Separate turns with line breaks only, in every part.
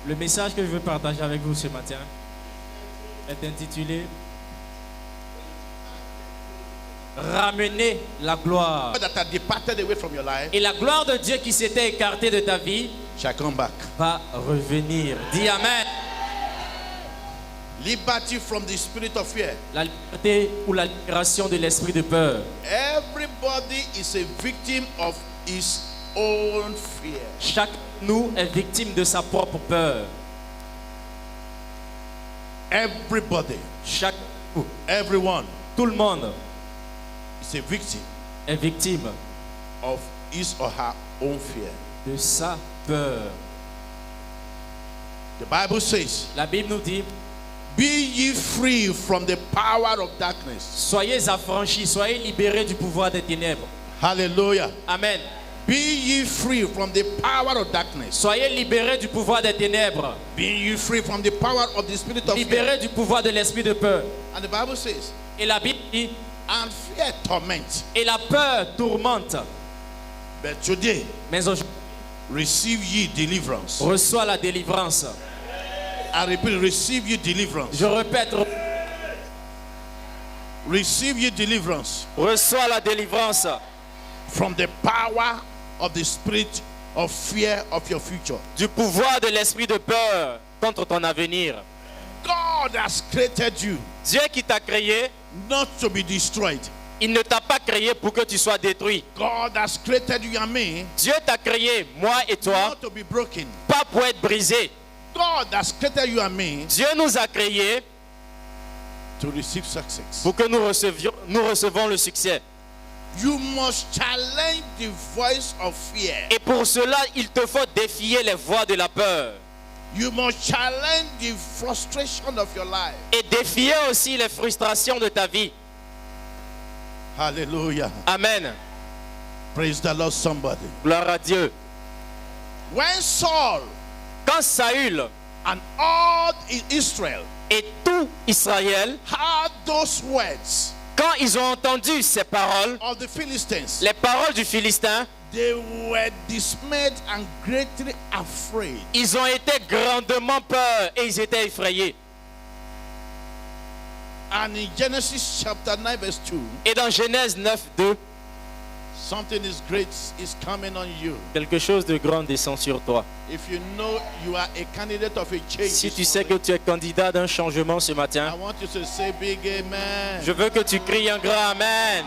Le message que je veux partager avec vous ce matin est intitulé Ramener la gloire.
That are departed away from your life
Et la gloire de Dieu qui s'était écartée de ta vie
shall come back.
va revenir. Dis Amen.
Liberty from the spirit of fear.
La liberté ou la libération de l'esprit de peur.
Everybody is a victim of his own fear.
Chaque nous est victime de sa propre peur.
Everybody,
Chaque nous,
everyone
tout le monde
is a victim
est victime
of his or her own fear.
de sa peur.
The Bible says,
La Bible nous dit,
be ye free from the power of darkness.
soyez affranchis, soyez libérés du pouvoir des ténèbres.
Hallelujah.
Amen.
Be ye free from the power of darkness.
Soyez libérés du pouvoir des ténèbres.
Be ye free from the power of the spirit of fear.
Libérés du pouvoir de l'esprit de peur.
And the Bible says,
Et la Bible dit,
and fear torment.
et la peur tourmente.
But today,
Mais aujourd'hui,
receive ye deliverance.
reçois la délivrance.
I repeat, receive ye deliverance.
Je répète,
Receive ye deliverance
reçois la délivrance
from the power of the spirit of fear of your future.
du pouvoir de l'esprit de peur contre ton avenir.
God has created you
Dieu qui t'a créé,
not to be destroyed.
il ne t'a pas créé pour que tu sois détruit.
God has created you and me
Dieu t'a créé, moi et toi,
not to be broken.
pas pour être brisé.
God has created you and me
Dieu nous a créés
to receive success.
pour que nous recevons le succès.
You must challenge the voice of fear.
Et pour cela, il te faut défier les voix de la peur.
You must challenge the frustration of your life.
Et défier aussi les frustrations de ta vie.
Hallelujah.
Amen.
Praise the Lord, somebody.
Gloire à Dieu.
When Saul
Quand Saül
and all Israel
et tout Israël,
heard those words
quand ils ont entendu ces paroles,
of the Philistines,
les paroles du Philistin,
they were dismayed and greatly afraid.
ils ont été grandement peur et ils étaient effrayés.
And in Genesis chapter 9 verse 2,
Et dans Genèse 9, 2,
something is great is coming on you.
quelque chose de grand descend sur toi.
If you know you are a candidate of a change,
Si tu
this
sais que
morning,
tu es candidat d'un changement ce
I
matin,
want you to say big amen.
je veux que tu cries un grand Amen.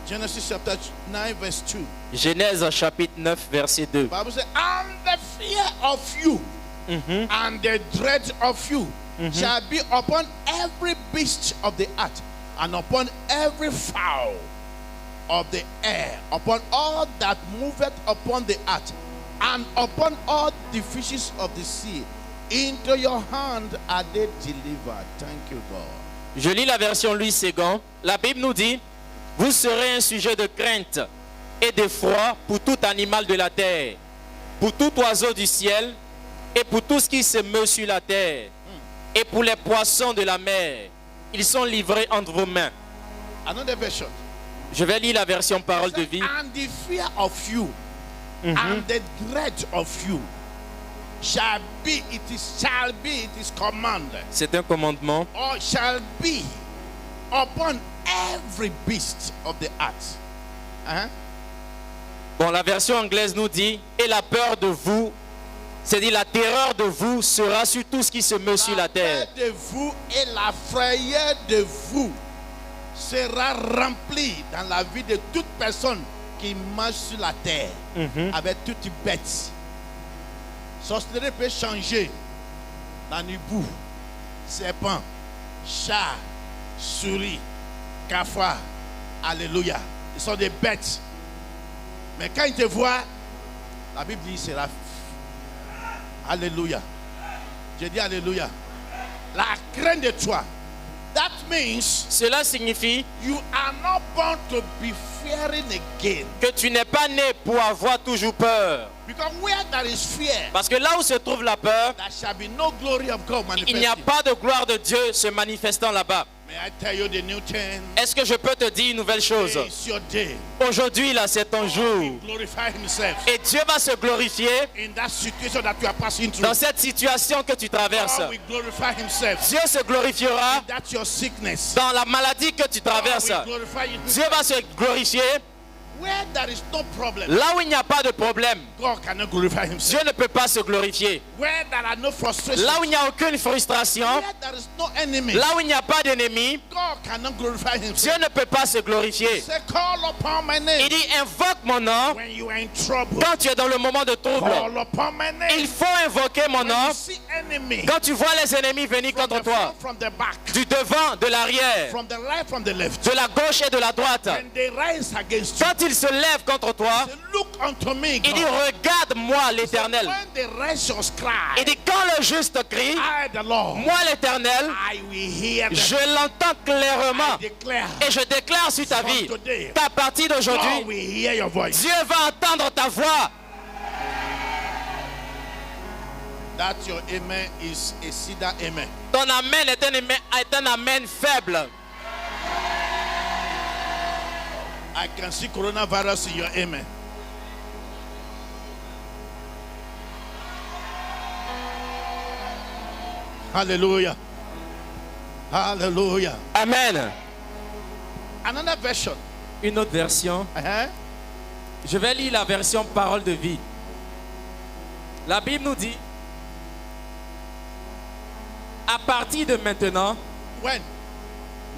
Genesis chapter 9 verse 2.
Genèse chapitre 9, verset 2.
The Bible says, and the fear of you and the dread of you shall be upon every beast of the earth and upon every fowl of the air, upon all that moveth upon the earth, and upon all the fishes of the sea. Into your hand are they delivered. Thank you, God.
Je lis la version Louis II. La Bible nous dit, vous serez un sujet de crainte et d'effroi pour tout animal de la terre, pour tout oiseau du ciel et pour tout ce qui se meut sur la terre, et pour les poissons de la mer. Ils sont livrés entre vos mains.
Another version.
Je vais lire la version parole de vie.
And the fear of you and the dread of you shall be, it is command,
C'est un commandement.
or shall be upon every beast of the earth.
Bon, la version anglaise nous dit, et la peur de vous, c'est-à-dire la terreur de vous sera sur tout ce qui se meut sur la terre.
peur de vous et la frayeur de vous sera remplie dans la vie de toute personne qui marche sur la terre avec toutes bêtes. Sorcellerie peut changer dans hibou, serpent, chat, souris, cafard. Alléluia. Ils sont des bêtes. Mais quand ils te voient, la Bible dit c'est la. Alléluia. Je dis Alléluia. La crainte de toi. That means
Cela signifie
you are not born to be fearing again.
que tu n'es pas né pour avoir toujours peur.
Because where there is fear,
Parce que là où se trouve la peur,
there shall be no glory of God
il n'y a
manifesting.
pas de gloire de Dieu se manifestant là-bas.
Mais May I tell you the new thing?
Est-ce que je peux te dire une nouvelle chose?
It's your day.
Aujourd'hui, là, c'est ton jour.
Glorify himself
Et Dieu va se glorifier
in that situation that you are passing through.
dans cette situation que tu traverses.
God will glorify himself
Dieu se glorifiera
in that your sickness.
dans la maladie que tu traverses.
God will glorify
Dieu va se glorifier
where there is no problem.
là où il n'y a pas de problème.
God cannot glorify himself.
Dieu ne peut pas se glorifier.
Where there are no frustrations.
Là où il n'y a aucune frustration,
Where there is no enemy.
là où il n'y a pas d'ennemi,
God cannot glorify
Dieu
himself.
ne peut pas se glorifier.
Say, call upon my
Il
name
dit invoque mon nom
when you are in trouble.
quand tu es dans le moment de trouble.
Call upon my name
Il faut invoquer mon
when
nom
you see enemy
quand tu vois les ennemis venir
from
contre
the
toi.
front, from the back,
Du devant, de l'arrière,
from the right, from the left.
de la gauche et de la droite.
When they rise against you,
Quand il se lève contre toi,
say, look unto me,
il dit
God.
regarde-moi l'Éternel.
When the righteous cry,
Il dit quand le juste crie,
I, the Lord,
moi l'Éternel,
I will hear them.
je l'entends clairement.
I declare,
Et je déclare sur ta vie
from today,
qu'à partir
God
d'aujourd'hui,
will hear your voice.
Dieu va entendre ta voix.
That your amen is a cedar amen.
Ton amen est un amen faible.
I can see coronavirus in your amen. Hallelujah. Hallelujah.
Amen.
Another version.
Une autre version.
Uh-huh.
Je vais lire la version parole de vie. La Bible nous dit, à partir de maintenant,
When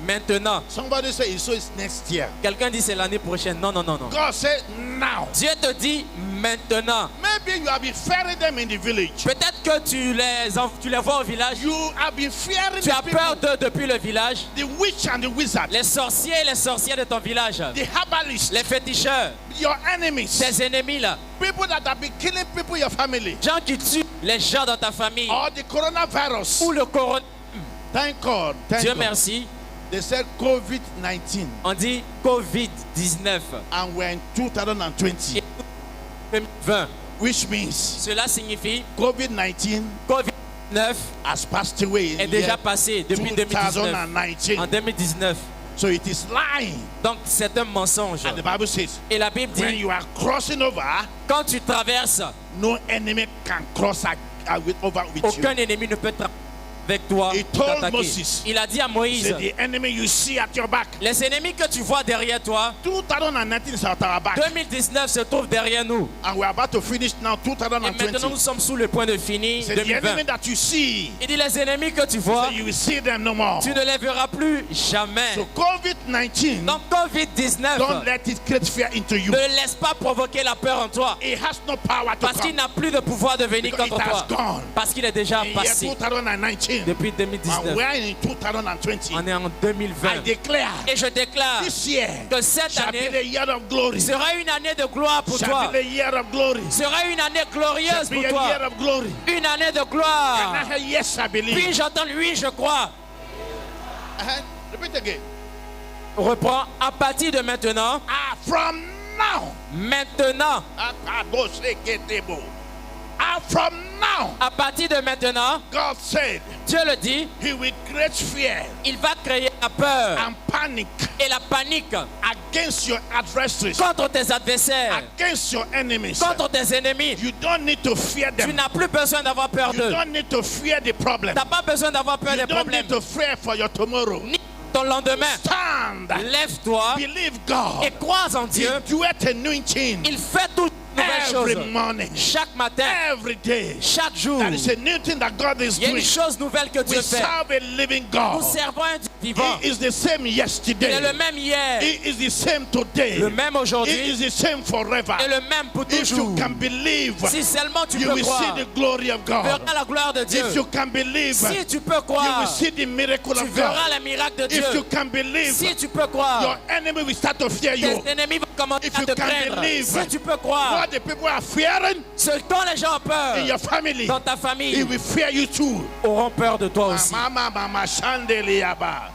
maintenant,
somebody say so it's next year.
quelqu'un dit c'est l'année prochaine. Non, non, non, non.
God said now.
Dieu te dit maintenant.
Maybe you have been fearing them in the village.
Peut-être que tu les vois au village.
You have been fearing
Tu as
the
peur
people,
d'eux depuis le village.
the witch and the wizard,
Les sorciers et les sorcières de ton village.
the herbalists,
Les féticheurs.
your enemies,
Tes ennemis là.
people that have been killing people in your family,
Gens qui tuent les gens dans ta famille.
or the coronavirus.
Ou le corona.
Thank God. Thank
Dieu
God.
merci.
They said COVID-19
On dit Covid-19.
and we're in 2020,
2020.
which means
Cela signifie
COVID-19
Covid-19
has passed away in
est
the
déjà
year
passé depuis 2019.
2019.
En 2019.
So it is lying.
Donc c'est un mensonge.
And the Bible says,
Et la Bible
when
dit,
you are crossing over,
quand tu traverses,
no enemy can cross over with you.
aucun ennemi ne peut traverser avec toi.
He told
t'attaquer.
Moses,
Il a dit à Moïse,
say the enemy you see at your back,
les ennemis que tu vois derrière toi,
2019 is at our back.
2019 se trouve derrière nous.
And we're about to finish now
Et maintenant
2020.
nous sommes sous le point de finir
Say the enemy
2020.
that you see,
Il dit les ennemis que tu vois,
say you will see them no more.
tu ne les verras plus jamais.
So COVID-19,
Donc Covid-19,
don't let it create fear into you.
ne laisse pas provoquer la peur en toi.
It has no power to
Parce qu'il
come.
n'a plus de pouvoir de venir
Because
contre
it has
toi.
gone.
Parce qu'il est déjà
In year
passé
2019,
depuis
and
2019.
we're in 2020.
On est en
I
2020.
declare
Et je déclare
this year
que cette
shall be
année
the year of glory.
sera une année de gloire pour
Shall
toi.
be the year of glory.
Sera une année
Shall
glorieuse
be
pour
a
toi.
year of glory.
Une année de
And
gloire.
I say, yes, I believe.
Puis j'entends oui, je crois.
Repeat again.
Reprends à partir de maintenant.
From now.
Maintenant.
From now.
À partir de maintenant,
God said
Dieu le dit,
He will create fear
il va créer la peur
and panic
et la panique
against your adversaries,
contre tes adversaires,
against your enemies.
contre tes ennemis.
You don't need to fear
Tu
them.
n'as plus besoin d'avoir peur
You
d'eux.
don't need to fear the problem.
Tu n'as pas besoin d'avoir peur
You
des
don't
problèmes.
need to fear for your tomorrow.
Ni ton lendemain.
Stand.
Lève-toi
Believe God.
et crois en Dieu.
He doeth a new thing
Il fait toute nouvelle
every
chose.
morning,
Chaque matin,
every day.
chaque jour,
That is a new thing that God is
il y a une
doing.
chose nouvelle que Dieu
We
fait.
serve a living
Nous
God.
servons un Dieu vivant.
He is the same
Il est
yesterday.
le même hier,
He is the same today.
le même
He
aujourd'hui
is the same forever.
et le même pour
If you
toujours.
can believe,
Si seulement tu
you
peux
will see
croire,
the glory of
tu verras
God.
la gloire de Dieu.
If you can believe,
Si tu peux
you
croire,
will see the miracle
tu
of
verras
God.
les miracles de
If you
Dieu.
can believe,
Si tu peux
your
croire,
enemy will start to fear you.
tes ennemis vont commencer
If
à
you
te
can
craindre.
believe
Si tu peux croire,
what the people are fearing
ce dont les gens ont peur
in your family,
dans ta
he
famille
will fear you too.
auront peur de toi aussi.
Mama, Shandeliaba.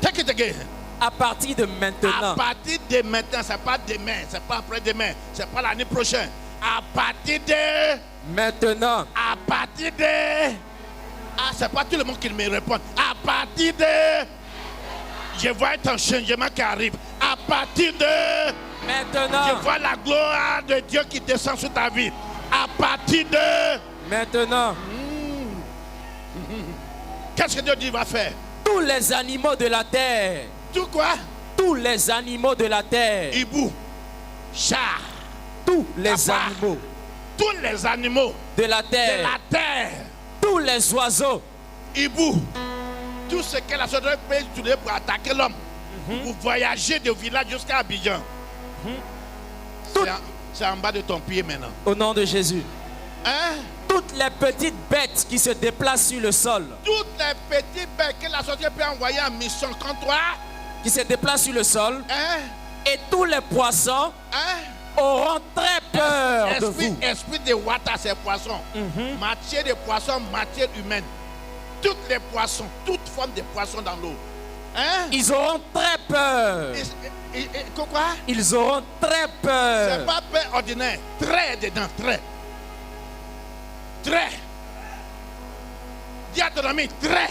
Take it again.
À partir de
À
maintenant,
partir de maintenant, c'est pas demain, c'est pas après-demain, c'est pas l'année prochaine. À partir de.
maintenant,
À partir de. Ah, c'est pas tout le monde qui me répond. À partir de. Je vois un changement qui arrive. À partir de...
Maintenant.
Je vois la gloire de Dieu qui descend sur ta vie. À partir de...
Maintenant.
Qu'est-ce que Dieu va faire?
Tous les animaux de la terre.
Tout quoi?
Tous les animaux de la terre.
Hibou, chat,
Tous les
Kappa.
animaux
tous les animaux
de la
de
terre.
la terre.
Tous les oiseaux.
Hibou, tout ce que la société peut utiliser pour attaquer l'homme. Pour voyager de village jusqu'à Abidjan. C'est en bas de ton pied maintenant.
Au nom de Jésus.
Hein?
Toutes les petites bêtes qui se déplacent sur le sol.
Toutes les petites bêtes que la société peut envoyer en mission contre toi.
Qui se déplacent sur le sol.
Hein?
Et tous les poissons
Hein?
auront très peur de vous.
Esprit de water, c'est poisson. Matière de poisson, matière humaine. Toutes les poissons, toute forme de poisson dans l'eau. Hein?
Ils auront très peur.
Quoi?
Ils auront très peur.
C'est pas peur ordinaire. Très dedans, très. Très. Dis à ton ami, très.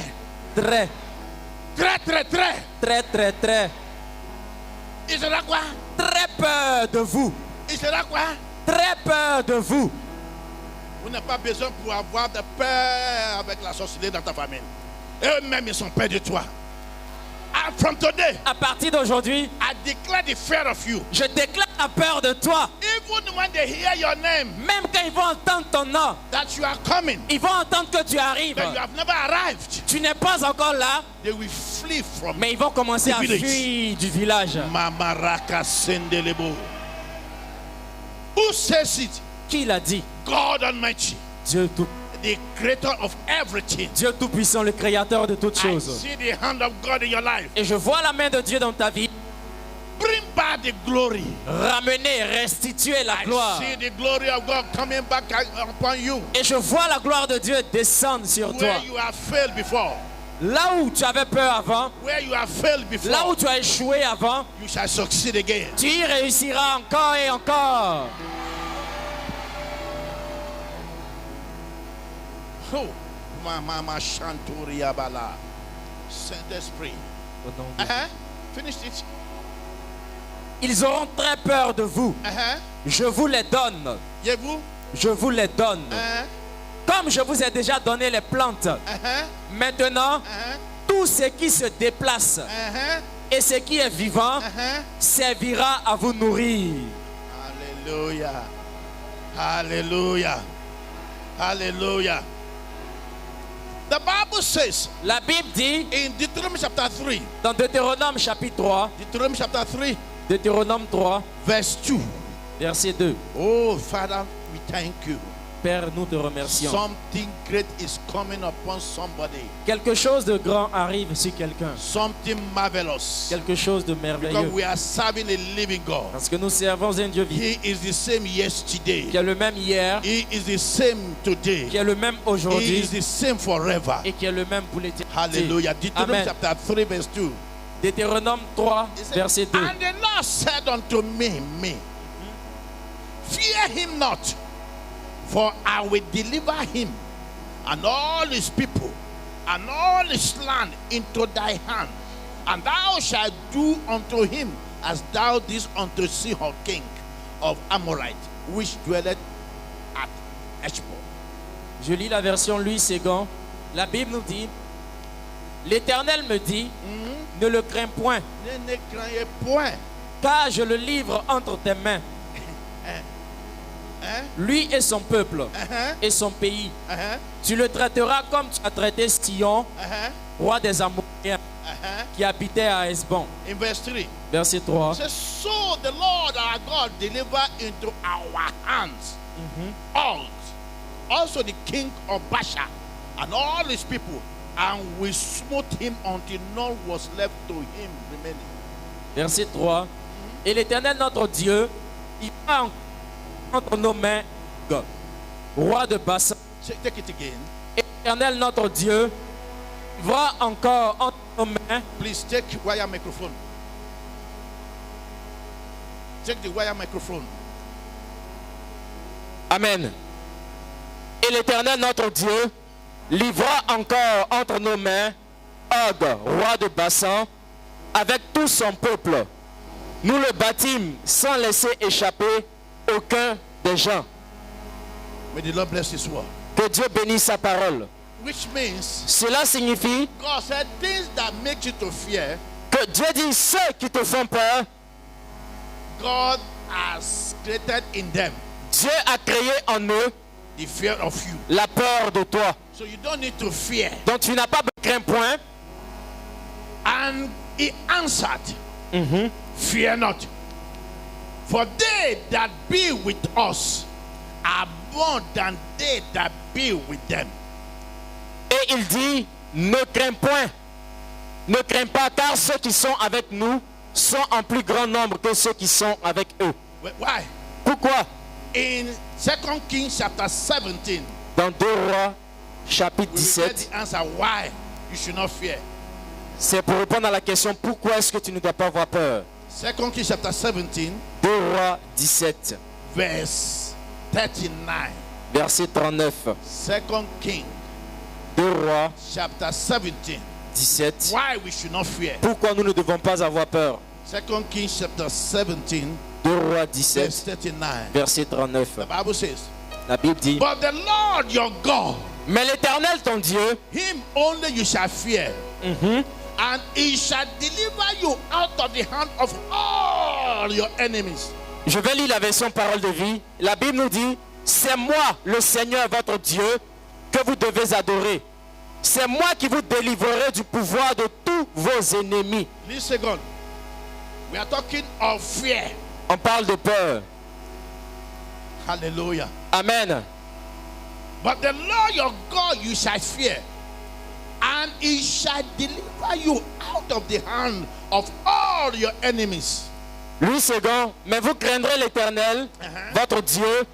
Très,
Très, très, très.
très, très, très.
Il sera quoi?
Très peur de vous.
Il sera quoi?
Très peur de vous.
Vous n'avez pas besoin pour avoir de peur avec la sorcellerie dans ta famille. Eux-mêmes, ils sont peur de toi. And from today,
À partir d'aujourd'hui,
I declare the fear of you.
je déclare la peur de toi.
Even when they hear your name,
Même quand ils vont entendre ton nom,
that you are coming,
ils vont entendre que tu arrives.
that you have never arrived,
Tu n'es pas encore là,
they will flee from
mais ils vont commencer
The
à
village.
fuir du village.
Mamaraka Sendelebo. Who says it?
Qui l'a dit?
God Almighty,
Dieu tout,
the creator of everything.
Dieu tout-puissant, le créateur de toutes
I
choses.
see the hand of God in your life.
Et je vois la main de Dieu dans ta vie.
Bring back the glory.
Ramener, restituer la gloire.
I see the glory of God coming back upon you.
Et je vois la gloire de Dieu descendre sur toi.
Where you have failed before.
Là où tu avais peur avant,
Where you have failed before.
là où tu as échoué avant,
You shall succeed again.
tu y réussiras encore et encore.
Oh, Mama Shanturia Bala. Saint-Esprit. Finish it.
Ils auront très peur de vous. Je vous les donne.
Et vous?
Je vous les donne. Comme je vous ai déjà donné les plantes. Maintenant, tout ce qui se déplace et ce qui est vivant servira à vous nourrir.
Alléluia. Alléluia. Alléluia. The Bible says
La Bible dit
in Deuteronomy chapter 3,
dans Deutéronome chapitre 3,
Deuteronomy chapter 3,
Deutéronome 3,
verse 2.
verset 2.
Oh, Father, we thank you.
Père, nous te remercions.
Something great is coming upon somebody.
Quelque chose de grand arrive sur quelqu'un.
Something marvelous.
Quelque chose de
Because
merveilleux.
we are serving a living God.
Parce que nous servons un Dieu vivant.
He is the same yesterday.
Qui est le même hier,
He is the same today.
qui est le même
He
aujourd'hui
is the same forever.
et qui est le même pour l'éternité.
Hallelujah. Deuteronomy
Amen.
chapter 3 verse 2.
Deutéronome 3,
He said,
verset 2.
And the Lord said unto me, fear him not, for I will deliver him and all his people and all his land into thy hand, and thou shalt do unto him as thou didst unto Sihon king of Amorite, which dwelleth at Eshbon.
Je lis la version Louis Ségon. La Bible nous dit, l'Éternel me dit, ne le crains point,
Ne craignez point.
car je le livre entre tes mains. Lui et son peuple et son pays. Tu le traiteras comme tu as traité Sion, roi des Amoréens, qui habitait à Hesbon.
In verse 3.
Verset 3.
Says, so the Lord our God deliver into our hands all, also the king of Bashan and all his people, and we smote him until none was left to him remaining.
Verset 3. Et l'Éternel notre Dieu, il va entre nos mains, roi de Bassan.
Take it again.
Et l'Éternel notre Dieu va encore entre nos mains.
Please take wire microphone. Take the wire microphone.
Amen. Et l'Éternel notre Dieu livra encore entre nos mains Og, roi de Bassan, avec tout son peuple. Nous le bâtîmes sans laisser échapper aucun des gens.
May the Lord bless His word.
Que Dieu bénisse sa parole.
Which means
Cela signifie
God said things that make you to fear,
que Dieu dit ceux qui te font peur,
God has created in them
Dieu a créé en eux
the fear of you.
la peur de toi.
So you don't need to fear.
Donc tu n'as pas de crainte point.
And He answered, fear not. For they that be with us are more than they that be with them.
Et il dit, ne crains point. Ne crains pas, car ceux qui sont avec nous sont en plus grand nombre que ceux qui sont avec eux.
Why?
Pourquoi?
In 2 Kings chapter 17,
Dans 2 Rois, chapitre
we will get
17,
the answer why you should not fear.
c'est pour répondre à la question, pourquoi est-ce que tu ne dois pas avoir peur?
2 Kings chapter 17,
2 Rois 17,
verse 39.
verset 39.
2 Kings
2 Rois
chapter 17.
17.
Why we should not fear.
Pourquoi nous ne devons pas avoir peur?
2 Kings chapter 17,
2 Rois
verse
17,
39.
verset 39.
The Bible says,
La Bible dit,
but the Lord your God,
mais l'Éternel ton Dieu,
Him only you shall fear, and He shall deliver you out of the hand of all your enemies.
je vais lire la version parole de vie. La Bible nous dit, c'est moi le Seigneur votre Dieu que vous devez adorer. C'est moi qui vous délivrerai du pouvoir de tous vos ennemis.
Listen, God. We are talking of fear.
On parle de peur.
Hallelujah.
Amen.
But the Lord your God you shall fear, and He shall deliver you out of the hand of all your enemies.
Lui second, mais vous craindrez l'Éternel, votre Dieu,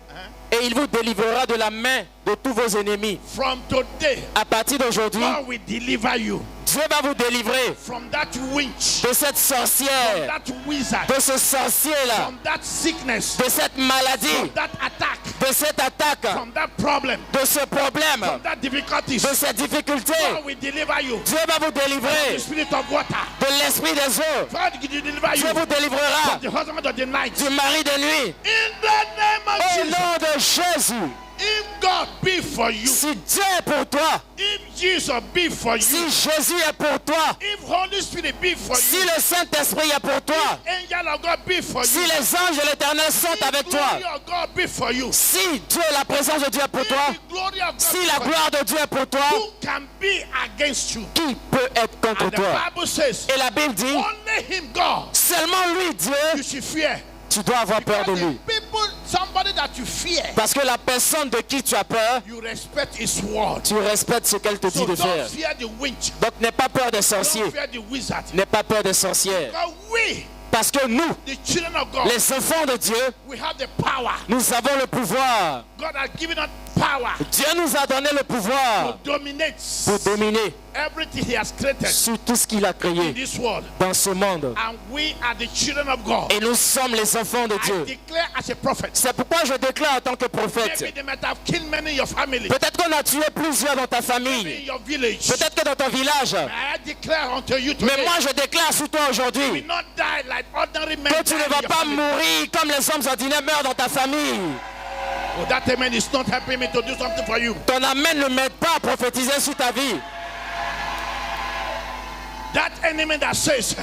et il vous délivrera de la main de tous vos ennemis.
From today,
À partir d'aujourd'hui,
God will deliver you
Dieu va vous délivrer
from that witch,
de cette sorcière,
that wizard,
de ce sorcier-là,
from that sickness,
de cette maladie,
from that attack,
de cette attaque,
from that problem,
de ce problème,
from that difficulties.
de cette difficulté.
God will deliver you.
Dieu va vous
The
délivrer
spirit of water.
de l'esprit des eaux.
God will deliver you
Dieu vous délivrera
from the husband of the night.
du mari de nuit.
In the name of
Au
Jesus.
nom de Jésus,
If God be for you,
si Dieu est pour toi,
if Jesus be for you,
si Jésus est pour toi,
if Holy Spirit be for
si
you,
le Saint-Esprit est pour toi,
angel of God be for
si
you,
les anges de l'Éternel sont
if
avec toi,
glory of God be for you,
si Dieu, la présence de Dieu est pour toi,
if the glory of God
si
be
la
for you,
gloire de Dieu est pour toi,
who can be against you?
qui peut être contre
And the
toi?
Bible says,
Et la Bible dit,
only Him, God,
seulement lui,
you
Dieu,
should fear.
tu dois avoir peur de
Because
lui.
the people, somebody that you fear,
Parce que la personne de qui tu as peur,
you respect His word.
tu respectes ce qu'elle te dit
So
de
don't
faire.
fear the witch.
Donc n'aie pas peur des
Don't
sorciers,
fear the wizard.
n'aie pas peur des sorcières.
Because we,
Parce que nous,
the children of God,
les enfants de Dieu,
we have the power.
nous avons le pouvoir.
God has given us power
Dieu nous a donné le
to
pouvoir
dominate
pour dominer
everything He has created
sur tout ce qu'il a
in
créé
this world.
dans ce monde.
And we are the children of God.
Et nous sommes les enfants de
I
Dieu.
declare as a prophet.
C'est pourquoi je déclare en tant que prophète.
Maybe they might have killed many in your family,
Peut-être qu'on a tué plusieurs dans ta
maybe
famille.
in your village.
Peut-être que dans ton village.
I declare unto you
Mais
today,
moi, je déclare sur toi
you will
aujourd'hui
not die like ordinary men.
que tu
die
ne
in
vas
your
pas
family.
mourir comme les hommes ordinaires meurent dans ta famille.
Oh, that amen is not helping me to do something for you.
Ton amen ne m'aide pas à prophétiser sur ta vie.
That enemy that says,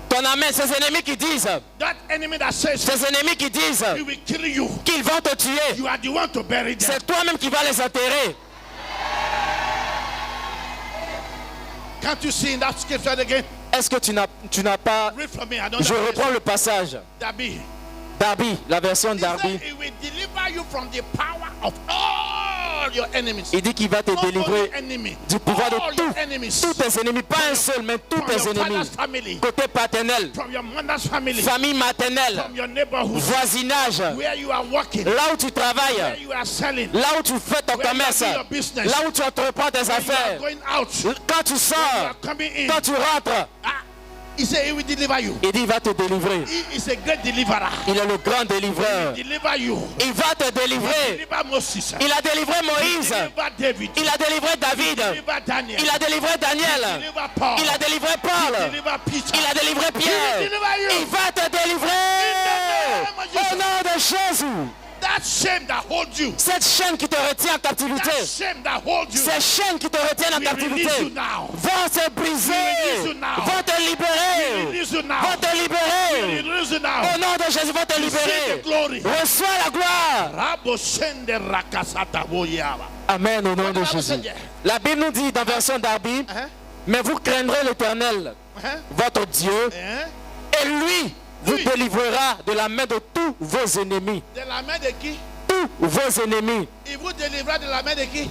Ton amen, ces ennemis qui disent,
that enemy that says,
ces ennemis qui disent
he will kill you.
qu'ils vont te tuer,
You are the one to bury them.
c'est toi-même qui vas les enterrer.
Can't you see in that scripture again?
Est-ce que tu n'as pas...
Read from me. I don't
Je
know.
reprends le passage.
Darby.
Darby, la version
He said
Darby.
he will deliver you from the power of all your enemies.
Il dit qu'il va te
Not only
délivrer
enemy,
du pouvoir de
all your
tous
enemies.
tes ennemis. Pas un seul, mais tous
From
tes
your
ennemis.
father's family,
Côté paternel,
from your mother's family,
famille maternelle,
from your neighborhood,
voisinage,
where you are working,
là où tu
where
travailles,
you are selling,
là où tu fais ton
where you are
commerce,
doing your business,
là où tu entreprends tes
where you are
affaires,
going out,
quand tu
you
sors,
are coming in.
quand tu rentres,
He said he will deliver you.
Il dit, il va te délivrer.
He is a great deliverer.
Il est le grand délivreur.
He will deliver you.
Il va te
He
délivrer.
deliver Moses.
Il a délivré
He
Moïse.
deliver David.
Il a délivré David.
He deliver Daniel.
Il a délivré
He
Daniel.
deliver Paul.
Il a délivré
He
Paul.
deliver Peter.
Il a délivré
He will
Pierre.
deliver you.
Il va te délivrer. Au nom de Jésus.
That shame that holds you.
Cette chaîne qui te retient en captivité.
That shame that holds you.
Ces chaînes qui te retiennent en
We release you
captivité
now.
vont se briser.
We release you now.
Vont te
We
libérer.
release you now.
Vont te
We
libérer.
release you now.
Au nom de Jésus, vont te
Receive the
libérer.
glory.
Reçois la gloire.
Rabo shende rakasata boyaba.
Amen au nom de
Bible
Jésus.
said,
La Bible nous dit dans version Darby, mais vous craindrez l'Éternel, votre Dieu, et lui vous
Oui.
délivrera de la main de tous vos ennemis.
De la main de qui?
Tous vos ennemis.
Il vous délivrera de la main de qui?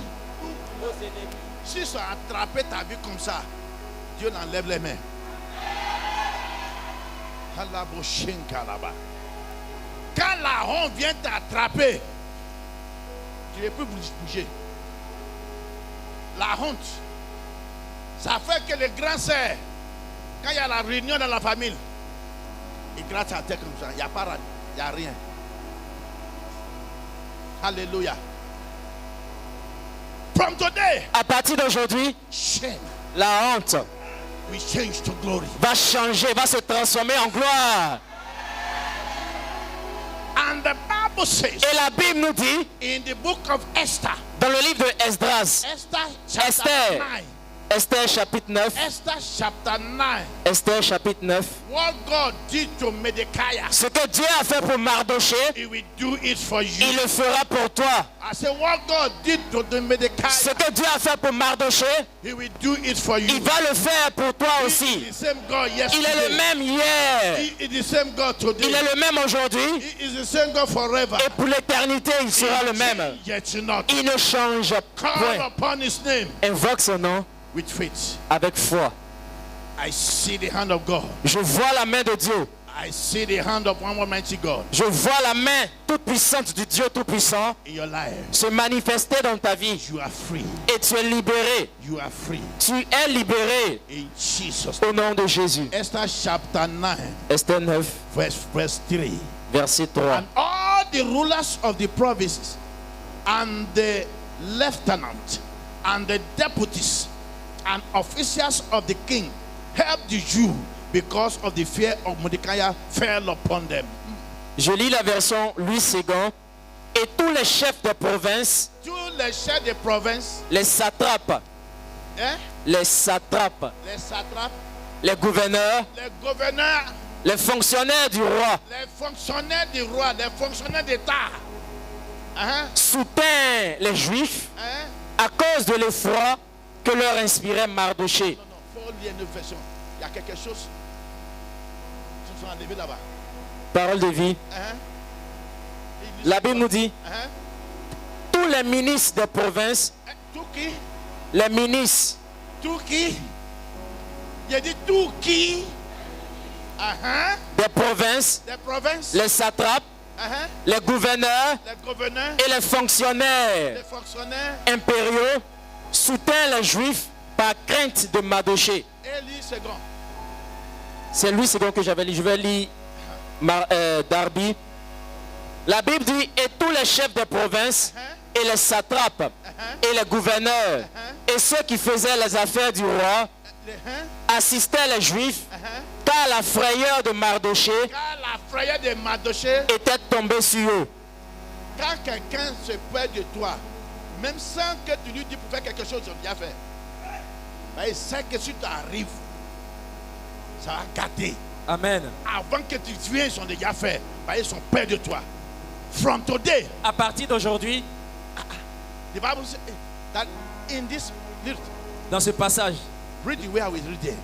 S'ils sont attrapés ta vie comme ça, Dieu n'enlève les mains. Quand la honte vient t'attraper, tu ne peux plus bouger. La honte, ça fait que les grands sœurs, quand il y a la réunion dans la famille, ils grattent sa tête comme ça. Il n'y a pas radio, il n'y a rien. Alléluia. From today,
À partir d'aujourd'hui,
shame
la honte
will change to glory.
va changer, va se transformer en gloire.
And the Bible says
Et la Bible nous dit,
in the book of Esther,
dans le livre de Esdras,
Esther chapter
Esther.
9,
Esther chapitre 9,
Esther chapter 9,
Esther chapitre 9,
what God did to Mordecai,
ce que Dieu a fait pour Mardoché,
He will do it for you.
il le fera pour toi.
I say what God did to the Mordecai,
Ce que Dieu a fait pour Mardoché,
He will do it for you.
il va le faire pour toi
He
aussi.
is the same God
Il est le
yesterday.
même hier.
He is the same God
Il
today.
est le même aujourd'hui.
He is the same God forever.
Et pour l'éternité, il sera le même.
Yet not.
Il ne change
Call
point.
upon His name
Invoque son nom
with faith.
avec foi.
I see the hand of God.
Je vois la main de Dieu.
I see the hand of one Almighty God
Je vois la main toute puissante du Dieu tout-puissant
in your life.
se manifester dans ta vie.
You are free.
Et tu es libéré.
You are free.
Tu es libéré
In Jesus.
au nom de Jésus.
Esther chapter 9,
Esther 9,
verse 3.
verset 3.
And all the rulers of the provinces and the lieutenant and the deputies and officials of the king helped the Jew because of the fear of Mordecai fell upon them.
Je lis la version Louis II. Et tous les chefs de province,
Tous les chefs de province,
les satrapes, les satrapes,
les satrapes,
les gouverneurs,
les gouverneurs,
les fonctionnaires du roi
les fonctionnaires du roi, les fonctionnaires d'État,
soutint les Juifs à cause de l'effroi que leur inspirait Mardoché.
Non, faut lire une version. Il y a quelque chose. Ils sont enlevés là-bas.
Parole de vie. La Bible nous dit, tous les ministres des provinces,
Tout qui?
les ministres,
Tout qui? J'ai dit tout qui?
des provinces,
Des provinces,
les satrapes, les gouverneurs
les gouverneurs,
et les fonctionnaires
les fonctionnaires,
impériaux soutint les Juifs par crainte de Mardoché.
et lui second.
C'est lui, c'est donc que j'avais lu. Je vais lire Darby. La Bible dit, et tous les chefs des provinces et les satrapes et les gouverneurs et ceux qui faisaient les affaires du roi assistaient les Juifs car la frayeur de Mardoché
Car la frayeur de Mardoché,
était tombée sur eux.
quand quelqu'un se perd de toi, même sans que tu lui dis pour faire quelque chose, il vient faire. Il sait que si tu arrives, ça va gâter.
Amen.
Avant que tu viennes, ils sont déjà faits. Ils sont peur de toi. From today,
À partir d'aujourd'hui,
the Bible says that in this,
dans ce passage,
read the way I was reading.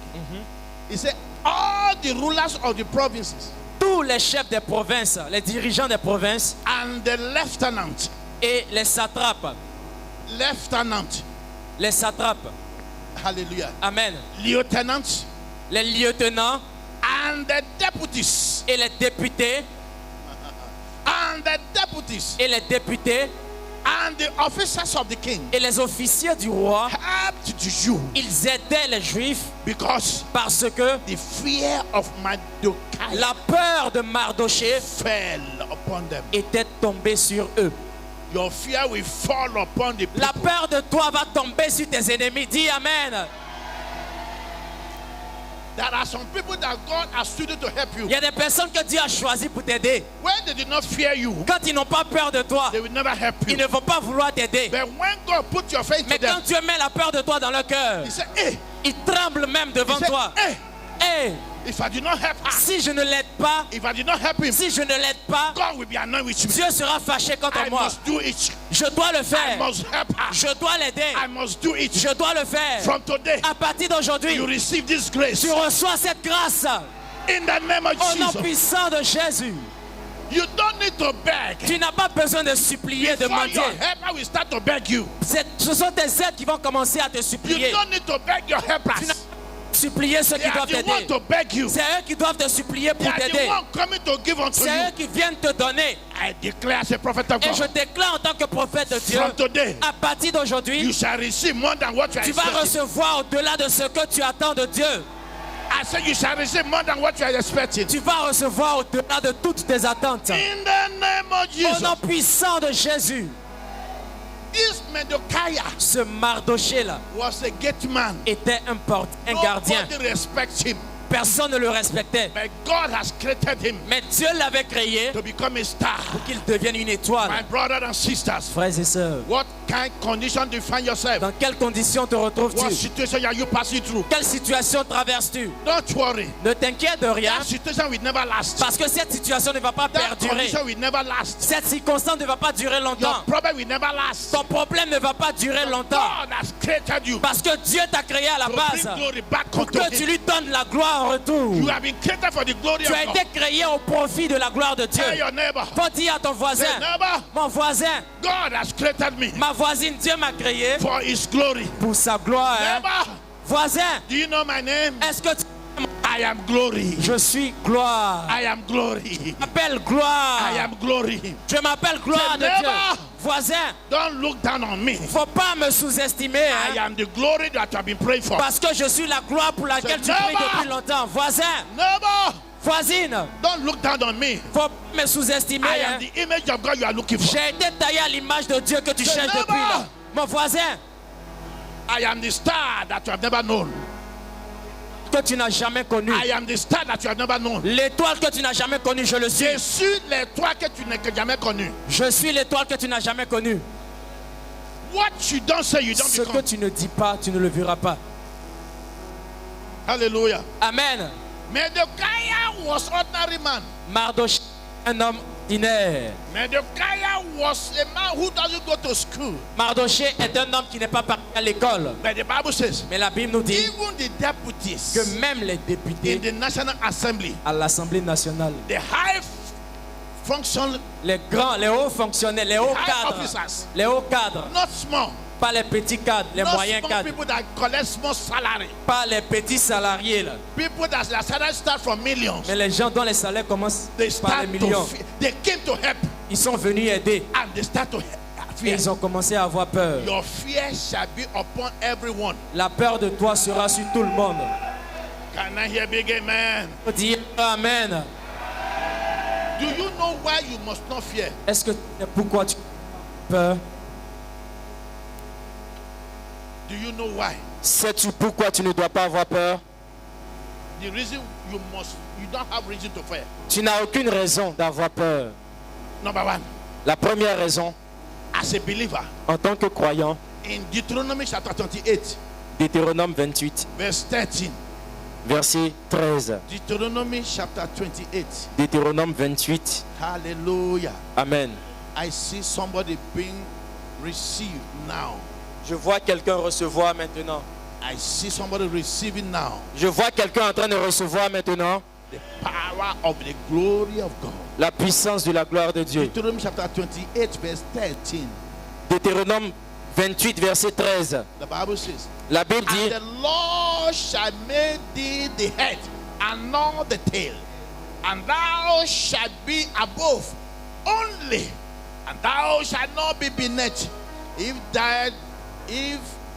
It said, all the rulers of the provinces
tous les chefs des provinces, les dirigeants des provinces
and the lieutenant,
et les satrapes,
hallelujah,
amen,
lieutenant,
les lieutenants
and the deputies,
et les députés
and the deputies,
et les députés
And the officers of the king
Et les officiers du roi,
helped the Jews
ils aidaient les Juifs
because
parce que
the fear of Mardochai
la peur de Mardoché
fell upon them.
était tombée sur eux.
Your fear will fall upon the people.
La peur de toi va tomber sur tes ennemis. Dis Amen.
There are some people that God has chosen to help you.
Il y a des personnes que Dieu a choisies pour t'aider.
When they did not fear you,
Quand ils n'ont pas peur de toi,
they will never help
ils
you.
ne vont pas vouloir t'aider.
But when God put your faith
Mais
to them,
quand Dieu met la peur de toi dans leur cœur,
He said, hey,
ils tremblent même devant
He said,
toi.
hey,
Hey,
if I did not help her,
si je ne l'aide pas,
if I did not help him,
si je ne l'aide pas,
God will be annoyed with me.
Dieu sera fâché contre
I
moi.
must do it.
Je dois le
I
faire.
must help her.
Je dois l'aider.
I must do it.
Je dois le faire.
From today,
À partir d'aujourd'hui,
you receive this grace
tu reçois cette grâce
in the name of
au nom
Jesus.
puissant de Jésus.
You don't need to beg.
Tu n'as pas besoin de supplier, de
Before your
mendier.
helper will start to beg you.
Ce sont tes aides qui vont commencer à te
You
supplier.
don't need to beg your
Tu n'as
helpers.
pas supplier ceux
They
qui
are
doivent
the one
t'aider.
to beg you.
C'est eux qui doivent te supplier
They
pour
are the
t'aider.
one coming to give unto
C'est eux
you.
qui viennent te donner.
I declare as a prophet of
Et je
God,
déclare en tant que prophète de Dieu,
from today,
à partir
you
d'aujourd'hui,
shall receive more than what you are
tu vas
expecting.
recevoir au-delà de ce que tu attends de Dieu.
I said you shall receive more than what you are expecting.
Tu vas recevoir au-delà de toutes tes attentes.
In the name of
Au
Jesus.
nom puissant de Jésus,
This Mardochai
ce Mardoché-là
was a gate man.
était un gardien.
Nobody respects him.
Personne ne le respectait.
But God has created him
Mais Dieu l'avait créé
to become a star.
pour qu'il devienne une
My
étoile.
brothers and sisters,
Frères et sœurs,
what kind of condition do you find yourself?
dans quelles conditions te
What
retrouves-tu?
situation are you passing through?
Quelle situation traverses-tu?
Don't worry.
Ne t'inquiète de rien,
That situation will never last.
parce que cette situation ne va pas
That
perdurer.
condition will never last.
Cette circonstance ne va pas durer
Your
longtemps.
problem will never last.
Ton problème ne va pas durer longtemps.
God has created you
Parce que Dieu t'a créé à la
to
base
bring glory back
pour
unto
que tu
him.
lui donnes la gloire en retour.
You have been created for the glory
Tu
of
as
God.
été créé au profit de la gloire de Dieu.
Tell your neighbor,
Faut dire à ton voisin,
say, neighbor,
mon voisin,
God has created me
ma voisine, Dieu m'a créé
for his glory.
pour sa gloire. Hein?
Neighbor,
Voisin,
do you know my name?
est-ce que tu...
I am glory.
Je suis gloire.
I am glory.
Je m'appelle gloire.
I am glory.
Je m'appelle gloire de
Say,
Dieu.
neighbor,
Voisin,
don't look down on me.
faut pas me sous-estimer.
I
Hein?
am the glory that you have been praying for.
Parce que je suis la gloire pour laquelle tu
Say,
pries
neighbor.
depuis longtemps. Voisin,
Neighbor,
voisine,
don't look down on me.
faut pas me sous-estimer.
I
Hein?
am the image of God you are looking for.
J'ai été taillé à l'image de Dieu que tu
Say,
cherches
neighbor.
depuis là. Mon voisin,
I am the star that you have never known.
que tu n'as jamais connu.
I am the star that you have never known.
L'étoile que tu n'as jamais connue, je le suis.
Je suis l'étoile que tu n'as jamais connue.
Je suis l'étoile que tu n'as jamais connue.
What you don't say, you don't
Ce que
become.
tu ne dis pas, tu ne le verras pas.
Hallelujah.
Amen.
Mardochai was ordinary man.
Mardoché, un homme ordinaire.
Mardochai was a man who doesn't go to school.
Mardoché est un homme qui n'est pas parti à l'école.
But the Bible says,
Mais la Bible nous dit
even the deputies
que même les députés
in the National Assembly,
à l'Assemblée nationale,
the high function,
les grands, les hauts fonctionnaires, les hauts
high
cadres,
officers,
les hauts cadres,
not small,
pas les petits cadres, les
not
moyens
small
cadres,
people that collect small salary,
pas les petits salariés, là.
people that their salary start from millions.
Mais les gens dont les salaires commencent
They
par les
start
millions,
they came to help
ils sont venus aider
and they start to
et
fear.
ils ont commencé à avoir peur.
Your fear shall be upon everyone.
La peur de toi sera sur tout le monde.
Can I hear big amen?
Faut dire Amen.
Do you know why you must not fear?
Est-ce que tu sais pourquoi tu as peur?
Do you know why?
Sais-tu pourquoi tu ne dois pas avoir peur?
The reason you don't have reason to fear.
Tu n'as aucune raison d'avoir peur.
Number one,
La première raison,
as a believer,
en tant que croyant,
in Deuteronomy chapter 28,
Deutéronome 28,
verse 13.
verset 13.
Deuteronomy chapter 28.
Deutéronome 28.
Hallelujah.
Amen.
I see somebody being received now.
Je vois quelqu'un recevoir maintenant.
I see somebody receiving now
Je vois quelqu'un en train de recevoir maintenant
the power of the glory of God.
la puissance de la gloire de Dieu.
Deuteronomy chapter 28, verse 13.
Deutéronome 28, verset 13.
The Bible says,
La Bible dit,
and the Lord shall make thee the head and not the tail, and thou shalt be above only And thou shalt not be beneath, if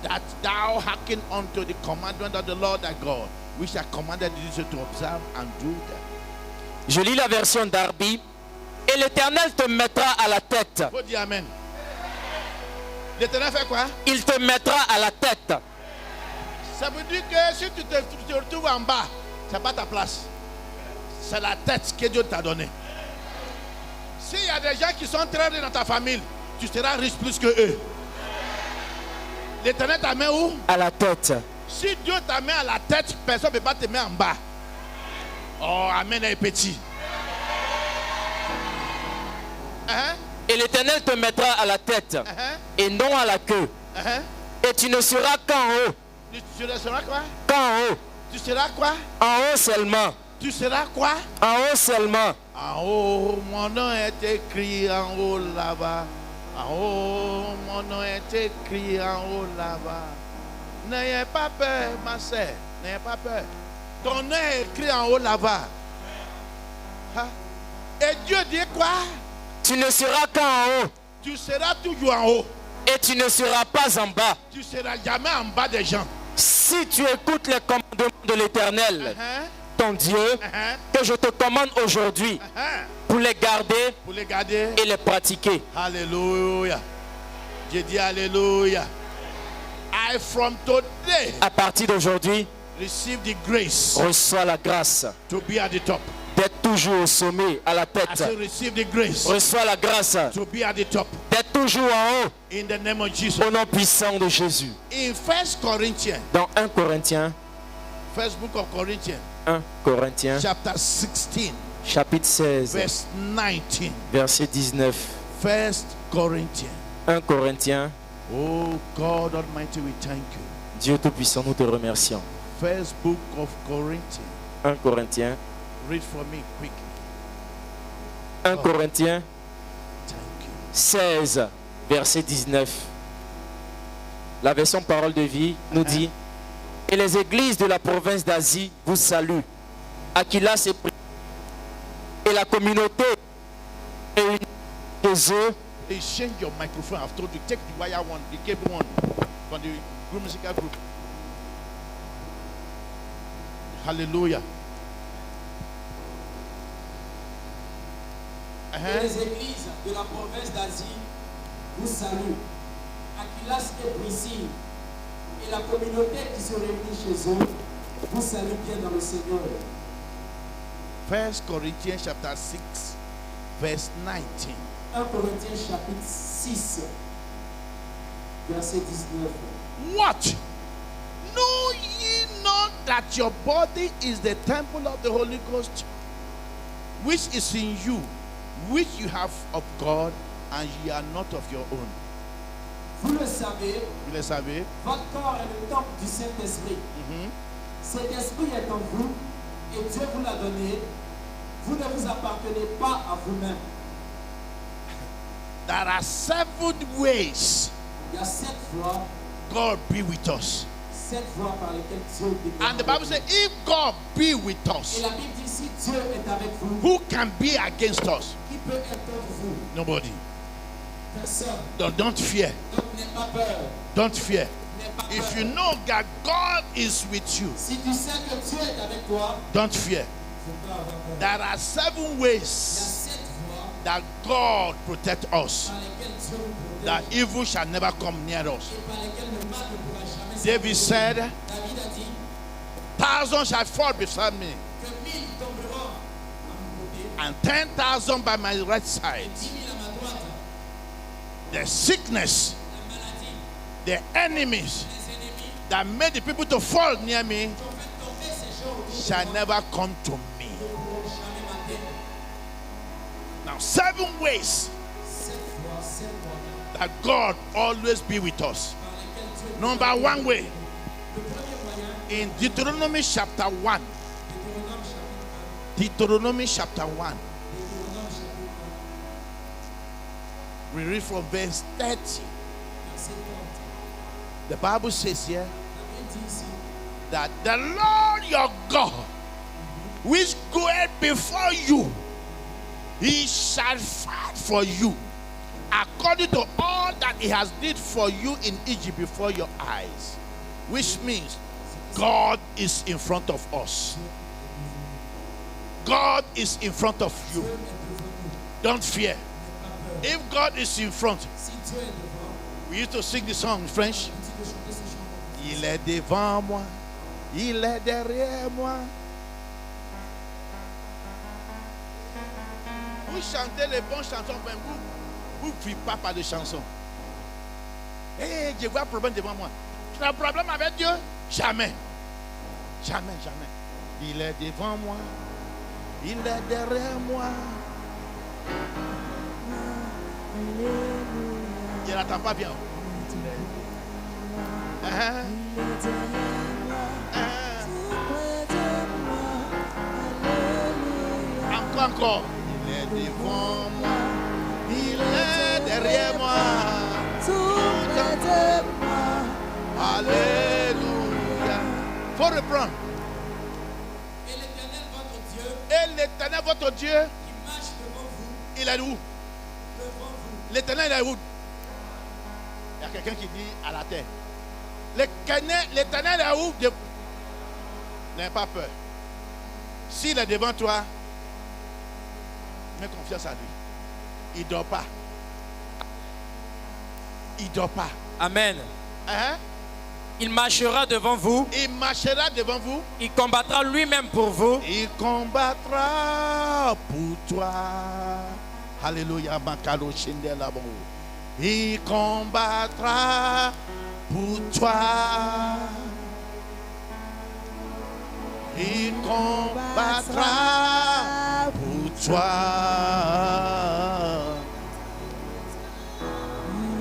that thou hearken unto the commandment of the Lord thy God, which I commanded thee to observe and do them.
Je lis la version Darby. Et l'Éternel te mettra à la tête.
Faut dire amen. L'Éternel fait quoi?
Il te mettra à la tête.
Ça veut dire que si tu te retrouves en bas, c'est pas ta place. C'est la tête que Dieu t'a donnée. S'il y a des gens qui sont très riches dans ta famille, tu seras riche plus que eux. L'Éternel t'a mis où?
À la tête.
Si Dieu t'a mis à la tête, personne ne peut pas te mettre en bas. Oh, amen est petit.
Et l'Éternel te mettra à la tête et non à la queue. Et tu ne seras qu'en haut.
Tu seras quoi?
Qu'en haut.
Tu seras quoi?
En haut seulement.
Tu seras quoi?
En haut seulement.
En haut, mon nom est écrit en haut là-bas. En haut, mon nom est écrit en haut là-bas. N'ayez pas peur, ma sœur. N'ayez pas peur. Ton nom est écrit en haut là-bas. Et Dieu dit quoi?
Tu ne seras qu'en haut.
Tu seras toujours en haut.
Et tu ne seras pas en bas.
Tu ne seras jamais en bas des gens.
Si tu écoutes les commandements de l'Éternel, ton Dieu, que je te commande aujourd'hui, pour les garder et les pratiquer.
Alléluia. J'ai dit Alléluia. I from today,
à partir d'aujourd'hui,
receive the grace
reçois la grâce
to be at the top.
D'être toujours au sommet, à la
I
tête.
say receive the grace
Reçois la grâce
to be at the top.
d'être toujours en haut,
In the name of Jesus.
au nom puissant de Jésus.
In 1 Corinthians,
Dans 1 Corinthiens,
first book of Corinthians,
1 Corinthiens,
chapter 16,
chapitre 16,
verse 19.
verset 19.
1 Corinthians.
1 Corinthiens,
Oh God Almighty, we thank you.
Dieu Tout-Puissant, nous te remercions.
First book of Corinthians.
1 Corinthiens,
Read for me quickly.
1 Corinthiens
Thank you.
16, verset 19. La version Parole de vie nous dit: et les églises de la province d'Asie vous saluent. Aquilas et la communauté réunie chez eux.
They change your microphone. I've told you, take the wire one, the cable one from the group musical group. Hallelujah.
Et les églises de la province d'Asie vous saluent. Aquilas et Priscille et la communauté qui se réunit chez eux vous saluent bien dans le Seigneur.
1 Corinthians chapter 6, verse 19.
1 Corinthiens chapitre 6, verset 19.
What? Know ye not that your body is the temple of the Holy Ghost, which is in you, which you have of God, and ye are not of your own?
Vous le savez,
Vous le savez?
votre corps est le temple du Saint-Esprit. Cet esprit est en vous et Dieu vous l'a donné. Vous ne vous appartenez pas à vous-même.
There are 7 ways
Il y a 7 voies,
God be with us.
7 voies par lesquelles Dieu est
And the
avec
Bible
vous.
says, if God be with
Et
us,
la Bible dit, si Dieu est avec vous,
who can be against us?
qui peut être contre vous?
Nobody.
Personne.
Don't fear.
Donc n'aie pas peur.
Don't fear.
N'aie pas
If
peur.
you know that God is with you,
Si tu sais que Dieu est avec toi,
don't fear.
il ne faut pas avoir peur.
There are 7
Il y a
ways
7 voies
that God protect us,
par lesquelles Dieu nous
that
protège
evil shall never come near us.
et par lesquelles le mal ne pourra jamais
David said,
David a dit
thousands shall fall beside me,
que 1000 tomberont à mon côté
and 10,000 by my right side.
10 000 à ma droite.
The sickness,
La maladie,
the enemies
les ennemis
that made the people to fall near me
qui ont fait tomber ces gens autour de
shall
moi
never come to me.
ne pourront jamais m'atteindre.
Now, 7 ways
7 fois, 7 moyens
that God always be with us.
par lesquels Dieu
Number 1 way,
Le premier moyen,
in Deuteronomy chapter 1,
Deutéronome chapitre 1.
Deuteronomy chapter 1,
Deutéronome chapitre 1,
we read from verse 30.
verset 30.
The Bible says here
La Bible dit ici
that the Lord your God, which goeth before you, he shall fight for you, according to all that he has did for you in Egypt before your eyes. Which means God is in front of us. God is in front of you. Don't fear. If God is in front, we used to sing the song in French. Il est devant moi, il est derrière moi. Vous chantez les bonnes chansons, mais vous ne vivez pas par des chansons. Je vois un problème devant moi. Tu as un problème avec Dieu? Jamais. Jamais, jamais. Il est devant moi, il est derrière moi. Je n'attends pas bien. Encore. Il est devant moi, il est derrière moi. Tout près de moi. Alléluia. Faut reprendre. Et l'Éternel votre Dieu, il marche devant vous. Il est où? L'Éternel est où? Il y a quelqu'un qui dit à la terre. L'Éternel est où? N'aie pas peur. S'il est devant toi, mets confiance à lui. Il ne dort pas. Il ne dort pas.
Amen. Il marchera devant vous.
Il marchera devant vous.
Il combattra lui-même pour vous.
Il combattra pour toi. Alléluia. Il combattra pour toi. Il combattra pour toi.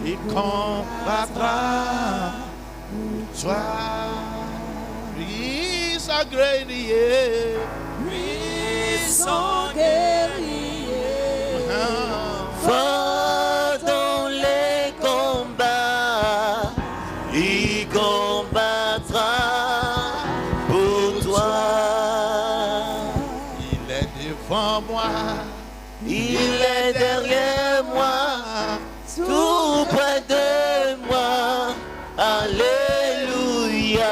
Il combattra pour toi. Lui son guerrier.
Lui son guerrier.
Fort dans les combats, il combattra pour toi.
Il est devant moi,
Il est derrière moi, tout près de moi. Alléluia.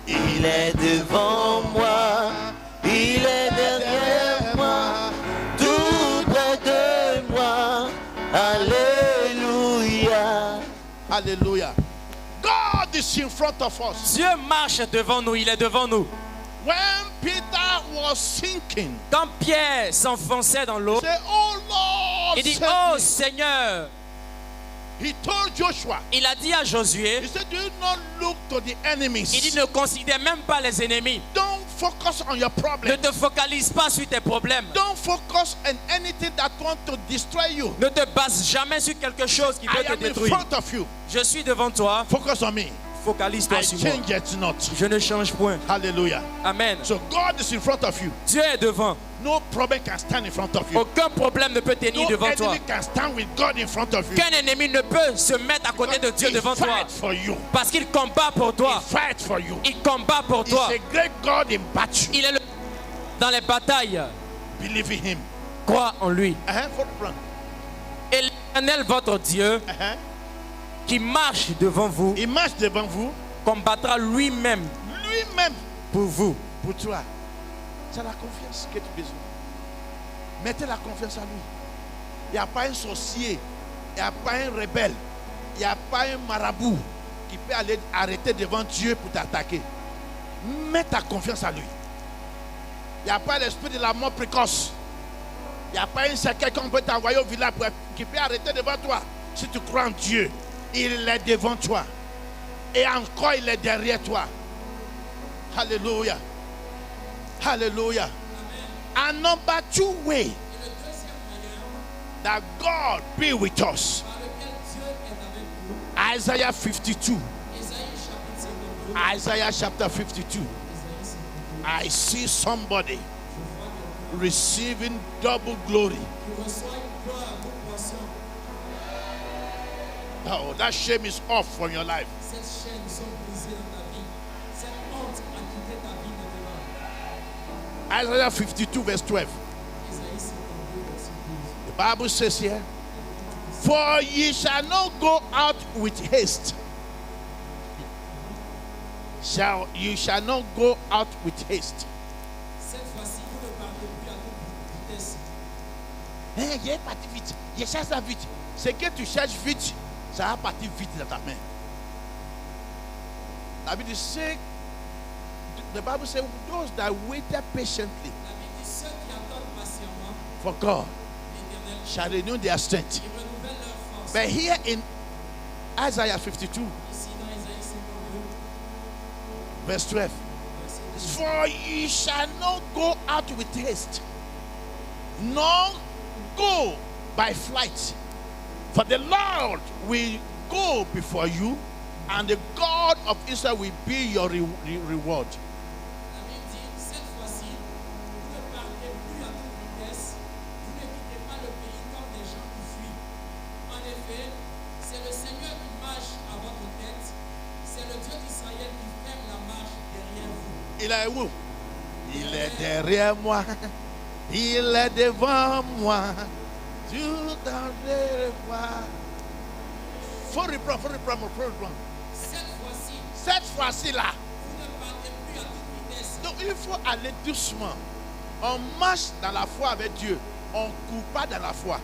Il est devant moi, il est derrière moi, tout près de moi. Alléluia.
Alléluia. God is in front of us.
Dieu marche devant nous, il est devant nous.
When Peter was sinking,
Quand Pierre s'enfonçait dans l'eau,
say, "Oh Lord,"
il dit,
save
oh
me."
Seigneur,
He told Joshua,
il a dit à Josué,
he said, "Do you not look to the enemies?
il dit, ne considère même pas les ennemis.
Don't focus on your
Ne
problem.
te focalise pas sur tes problèmes.
Don't focus on anything that wants to destroy you.
Ne te base jamais sur quelque chose qui peut
I
te
am in
détruire.
front of you.
Je suis devant toi,
Focus on me.
focalise-toi
I
sur moi.
change it not."
Je ne change point.
Hallelujah.
Amen.
So God is in front of you.
Dieu est devant.
No problem can stand in front of you.
Aucun problème ne peut tenir
No
devant toi.
enemy can stand with God in front of you.
Qu'un ennemi ne peut se mettre à côté de Dieu
He
devant toi.
fight for you.
Parce qu'il combat pour
He
toi.
fight for you.
Il combat pour
He's
toi.
a great God in battle.
Il est dans les batailles.
Believe in him.
Crois en lui.
For the plan.
Et l'Éternel, votre Dieu, qui marche devant vous,
Il marche devant vous,
combattra lui-même
lui-même
pour vous.
pour toi. C'est la confiance que tu as besoin. Mettez la confiance à lui. Il n'y a pas un sorcier, il n'y a pas un rebelle, il n'y a pas un marabout qui peut aller arrêter devant Dieu pour t'attaquer. Mets ta confiance à lui. Il n'y a pas l'esprit de la mort précoce. Il n'y a pas un cercueil qu'on peut t'envoyer au village qui peut arrêter devant toi. Si tu crois en Dieu, il est devant toi. Et encore, il est derrière toi. Alléluia. Hallelujah. And number 2 way that God be with us. Isaiah 52. Isaiah chapter 52. I see somebody receiving double glory. Oh, that shame is off from your life. Isaiah 52 verse 12. The Bible says here, For ye shall not go out with haste. You shall not go out with haste.
Cette fois-ci, vous ne partez plus à toute vitesse.
Il est parti vite. Je cherche ça vite. Ce que tu cherches vite, ça va partir vite dans ta main. La Bible dit, the Bible says, those that waited patiently
La Bible dit, ceux qui attendent patiemment
for God
l'Éternel,
shall renew their strength.
ils renouvellent leur force.
But here in Isaiah 52,
Ici dans Isaïe 52,
verse 12,
verset 10.
for ye shall not go out with haste, nor go by flight. For the Lord will go before you, and the God of Israel will be your reward.
La Bible dit, cette fois-ci, vous ne partez plus à toute vitesse, vous ne quittez pas le pays comme des gens qui fuient. En effet, c'est le Seigneur qui marche à votre tête, c'est le Dieu d'Israël qui ferme la marche derrière vous.
Il est où? Il est derrière moi, il est devant moi, tout dans le voir. Faut reprendre. Cette fois-ci-là,
Vous ne partez plus à toute vitesse.
donc il faut aller doucement. On marche dans la foi avec Dieu. On ne court pas dans la foi.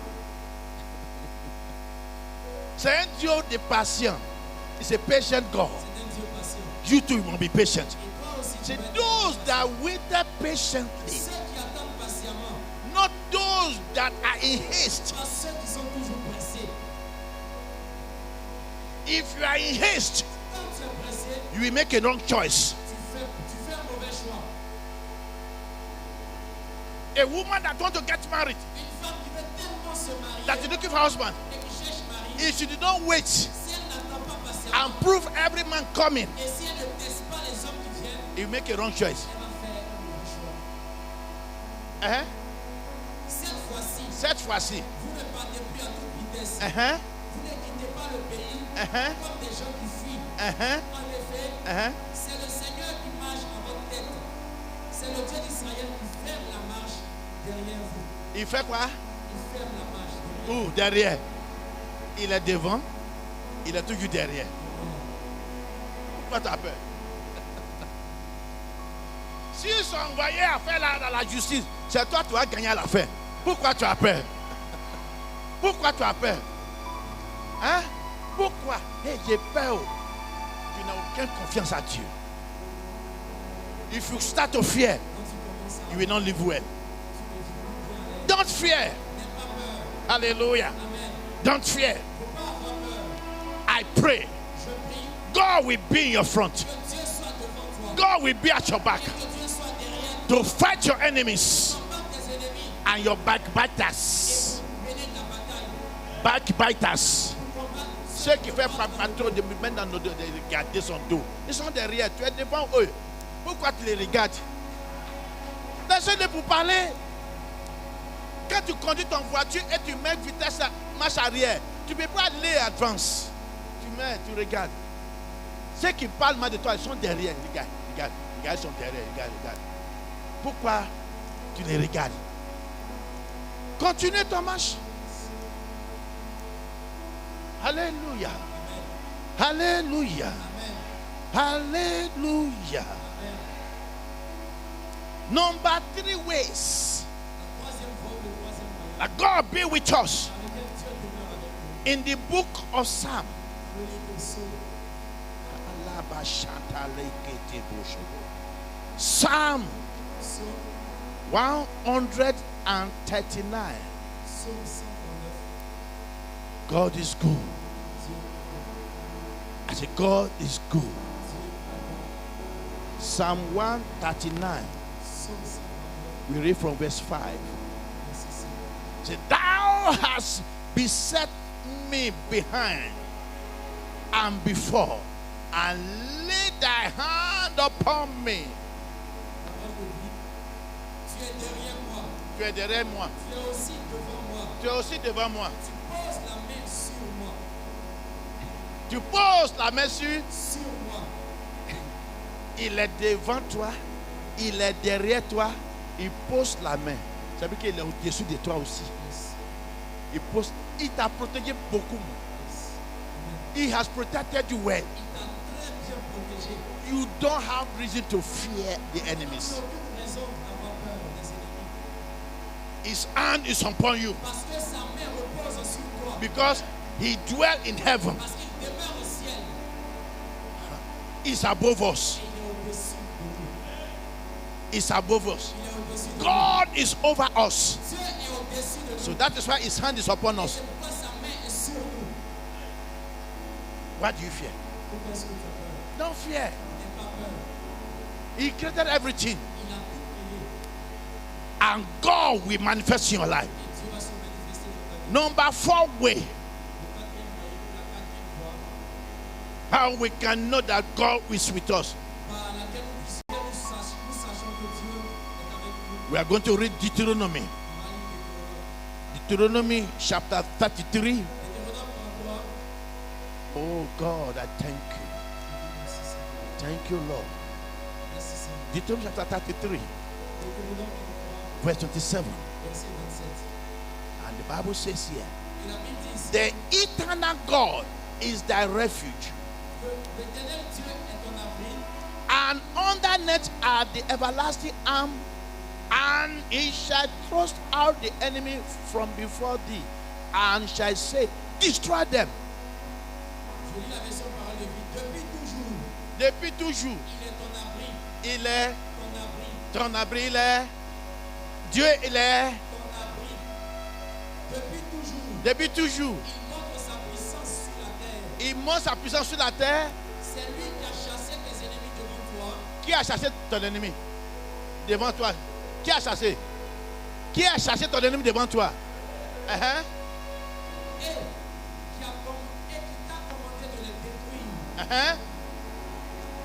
C'est un Dieu de patient. It's a patient God.
C'est un Dieu patient.
You too will be patient.
Et toi aussi, tu
C'est
vas être
those
patient.
that waited patiently,
Ceux qui attendent patiemment,
not those that are in haste.
pas ceux qui sont toujours pressés.
If you are in haste,
Quand tu es pressé,
you will make a wrong choice.
tu fais un mauvais choix.
A woman that wants to get married,
Une femme qui veut tellement se marier
that is looking for a husband,
et qui cherche mari,
if she did not wait
si elle n'attend pas patiemment
and prove every man coming,
et si elle ne teste pas les hommes qui viennent,
you make a wrong choice.
elle va faire un mauvais choix. Cette fois-ci,
Cette fois-ci,
vous ne partez plus à toute vitesse.
uh-huh,
Vous ne quittez pas le pays
uh-huh,
comme des gens qui fuient.
uh-huh,
En effet,
uh-huh.
c'est le Seigneur qui marche à votre tête. C'est le Dieu d'Israël qui ferme la marche derrière vous.
Il fait quoi?
Il ferme la marche derrière
Où? Derrière. Il est devant, il est toujours derrière. Pourquoi tu as peur? S'ils sont envoyés à faire là dans la justice, c'est toi qui vas gagner l'affaire. Pourquoi tu as peur? Pourquoi tu as peur? Hein? Pourquoi? Hey, j'ai peur. Tu n'as aucune confiance à Dieu. If you start to fear, you will not live well. Don't fear. Hallelujah. Don't fear. I pray. God will be in your front.
vous. Dieu soit devant toi.
God will be at your back
Que Dieu soit derrière
to fight your enemies
toi. Combat tes ennemis
and your backbiters.
mener ta bataille.
Backbiters.
Combat
Ceux qui font patron de mettre dans nos dos, de regarder son dos. Ils sont derrière, tu es devant eux. Pourquoi tu les regardes? Laisse-les pour parler. Quand tu conduis ton voiture et tu mets vitesse à marche arrière, tu ne peux pas aller à avance. Tu regardes. Ceux qui parlent mal de toi, ils sont derrière. Regarde, ils sont derrière. Regarde. Pourquoi tu les regardes? Continue ton marche. Alléluia. Alléluia. Alléluia. Number 3 ways
troisième fois ou le troisième moyen.
that God be with us
Avec lequel Dieu demeure avec nous.
in the book of Psalm.
Le livre de Psaume.
Psalm
Psaume
139.
Psaume 139.
God is good. I say, God is good. Psalm 139.
Psaume 139.
We read from verse 5.
Verset 5.
Say, thou hast beset me behind and before, and laid thy hand upon me.
Parole de vie. Tu es derrière moi.
Tu es derrière moi.
Tu es aussi devant moi.
Tu es aussi devant moi.
Tu poses la main sur moi.
Tu poses la main sur.
Sur moi.
Il est devant toi. Il est derrière toi. Il pose la main. Ça veut dire qu'il est au-dessus de toi aussi.
Yes.
Il pose Il t'a protégé beaucoup. He has protected you well.
Il t'a très bien protégé.
You don't have reason to fear the enemies.
Aucune raison d'avoir peur des ennemis.
His hand is upon you
Parce que sa main repose sur toi.
because he dwells in heaven.
Parce qu'il demeure au ciel.
He's above us.
Et il est au-dessus de nous.
He's above us.
Il est au-dessus de nous.
God is over us.
Dieu est au-dessus de nous.
So that is why his hand is upon us.
C'est pourquoi sa main est sur nous.
What do you fear?
Pourquoi est-ce que tu as peur?
Don't fear.
N'aie pas peur.
He created everything.
Il a tout créé.
And God will manifest in your life.
Et Dieu va se manifester dans ta vie.
Number 4 way
Le quatrième moyen, la quatrième voie,
how we can know that God is with us.
par laquelle nous sachons que Dieu est avec nous.
We are going to read Deuteronomy.
On va lire
Deuteronomy chapter 33.
Deutéronome 33.
Oh God, I thank you.
Merci Seigneur.
Thank you, Lord.
Merci Seigneur.
Deuteronomy chapter 33,
Deutéronome 33,
verse 27.
verset 27.
And the Bible says here,
Et la Bible dit ici
the eternal God is thy refuge,
que l'Éternel Dieu est ton abri,
and underneath are the everlasting arm, and he shall thrust out the enemy from before thee, and shall say, destroy them.
je lis la version parole de vie, depuis toujours,
Depuis toujours,
il est ton abri,
il est
ton abri,
ton abri, il est Dieu, il est
ton abri.
depuis
Depuis toujours,
toujours.
il montre sa puissance sur la terre.
Il montre sa puissance sur la terre.
C'est lui qui a chassé tes ennemis devant toi.
Qui a chassé ton ennemi devant toi? Qui a chassé? Qui a chassé ton ennemi devant toi? Uh-huh.
Et qui t'a commandé de les détruire.
Uh-huh.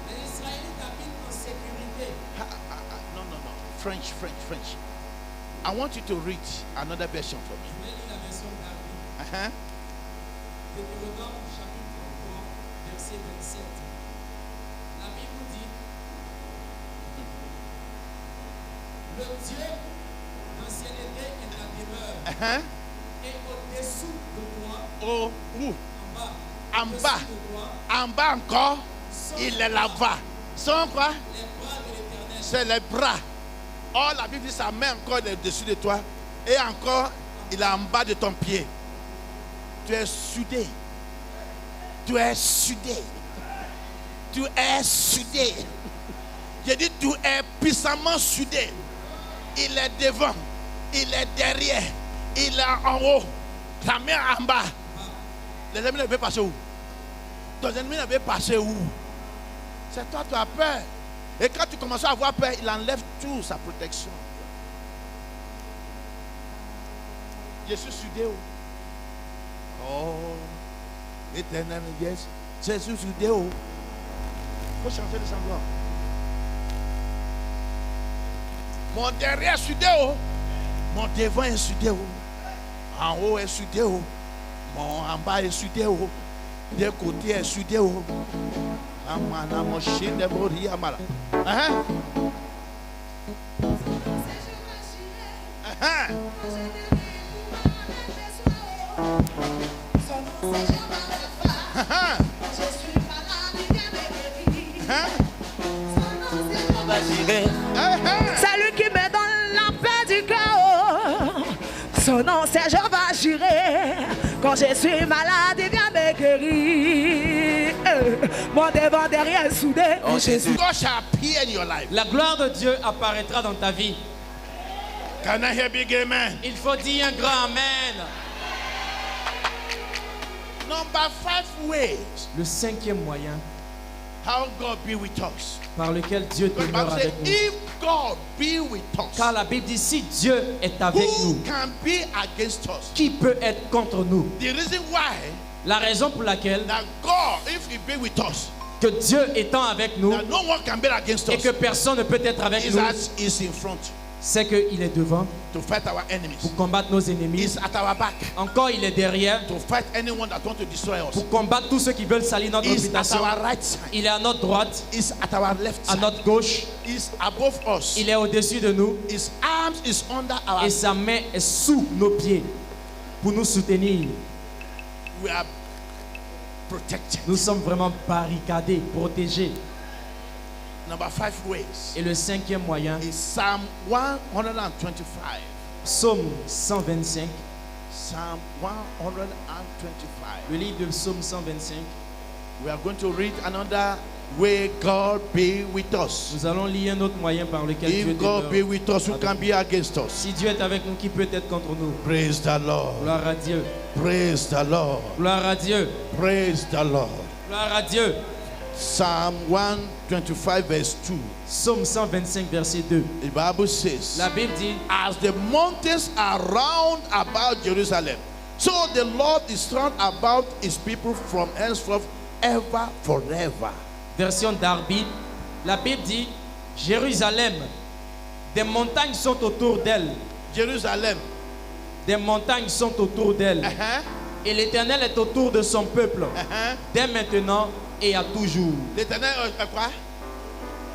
Les Israélites habitent en sécurité.
No. French. I want you to read another version for me.
Je vais lire la version d'Arby.
Uh-huh.
Deutéronome chapitre 33, verset 27. La Bible dit, le Dieu d'ancienneté est ta demeure,
Uh-huh.
et au-dessous de toi,
Oh, où?
en bas,
En
au-dessus
bas.
de toi,
En bas encore, il est là-bas. Sont quoi?
les bras de l'Éternel.
C'est les bras. Oh, la Bible dit sa main encore est au-dessus de toi. Et encore, il est en bas de ton pied. Tu es soudé. Tu es soudé. Tu es soudé. J'ai dit, tu es puissamment soudé. Il est devant. Il est derrière. Il est en haut. Ta main en bas. Les ennemis ne veulent passer où? Ton ennemi ne veut passer où? C'est toi, tu as peur. Et quand tu commences à avoir peur, il enlève toute sa protection. Je suis soudé. Oh, éternel, yes. Je suis soudé. Il faut changer de semblant. Mon derrière est soudé. Mon devant est soudé. En haut est soudé. Mon en bas est soudé. Des côtés est soudé. Amana machine de Boria Mala.
C'est lui qui me donne la paix du cœur. Son nom c'est Jéhovah Jireh. Quand je suis malade, il vient me guérir. Mon devant derrière soudé.
Oh Jésus.
God shall appear in your life.
La gloire de Dieu apparaîtra dans ta vie.
Can I hear big amen?
Il faut dire un grand amen.
Number 5 ways
Le cinquième moyen
how God be with us.
par lequel Dieu
Because the
demeure
Bible says,
avec nous.
if God be with us,
Car la Bible dit, si Dieu est avec
who
nous,
can be against us?
qui peut être contre nous?
The reason why
La raison pour laquelle
that God, if He be with us,
que Dieu étant avec nous
that no one can be against
et
us,
que personne ne peut être avec
is
nous,
that is in front
c'est qu'il est devant
to fight our enemies.
pour combattre nos ennemis.
Is at our back
Encore, il est derrière
to fight anyone that want to destroy us.
pour combattre tous ceux qui veulent salir notre
Is at
réputation.
our right side.
Il est à notre droite,
Is at our left
à
side.
notre gauche.
Is above us.
Il est au-dessus de nous
His arms is under our
et sa main est sous nos pieds.
pour nous soutenir.
We are protected.
Nous sommes vraiment barricadés, protégés.
Number 5 ways
Et le cinquième moyen,
is Psalm 125.
Psaume 125.
Psalm 125.
Le livre de Psaume 125.
We are going to read another way God be with us.
Nous allons lire un autre moyen par lequel Dieu
If God be
demeure.
with us, who can be against us?
Si Dieu est avec nous, qui peut être contre nous?
Praise the Lord.
Gloire à Dieu.
Praise the Lord.
Gloire à Dieu.
Praise the Lord.
Gloire à Dieu.
Psalm 125 verse 2.
Psaume 125, verset 2.
The Bible says,
La Bible dit,
as the mountains are round about Jerusalem, so the Lord is round about his people from henceforth ever forever.
version d'Arby, la Bible dit, Jérusalem, des montagnes sont autour d'elle.
Jerusalem.
Des montagnes sont autour d'elle.
Uh-huh.
Et l'Éternel est autour de son peuple,
Uh-huh.
dès maintenant et à toujours.
L'Éternel, quoi?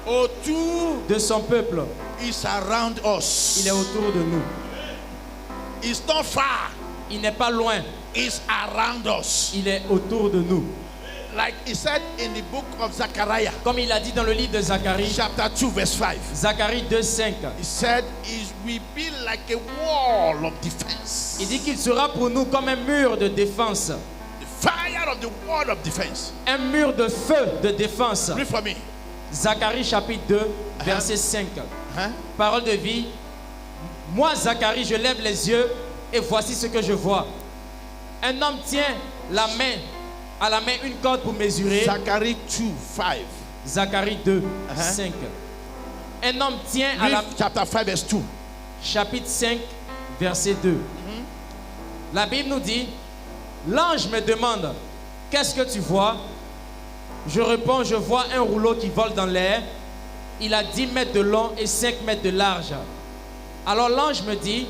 Autour,
De son peuple,
is around us.
il est autour de nous.
It's not far.
Il n'est pas loin,
It's around us.
il est autour de nous.
Like he said in the book of Zechariah,
Comme il a dit dans le livre de Zacharie,
chapter 2, verse 5.
Zacharie 2:5,
He said, it will be like a wall of defense.
il dit qu'il sera pour nous comme un mur de défense,
The fire of the wall of defense.
un mur de feu de défense.
Read for me.
Zacharie chapitre 2, verset 5.
Huh?
Parole de vie. Moi, Zacharie, je lève les yeux et voici ce que je vois. Un homme tient à la main une corde pour mesurer.
Zechariah 2, 5.
Zacharie 2, 5. Un homme tient à la
Read chapter 5, verse 2.
chapitre 5, verset 2. La Bible nous dit, l'ange me demande, qu'est-ce que tu vois? Je réponds, je vois un rouleau qui vole dans l'air. Il a 10 mètres de long et 5 mètres de large. Alors l'ange me dit,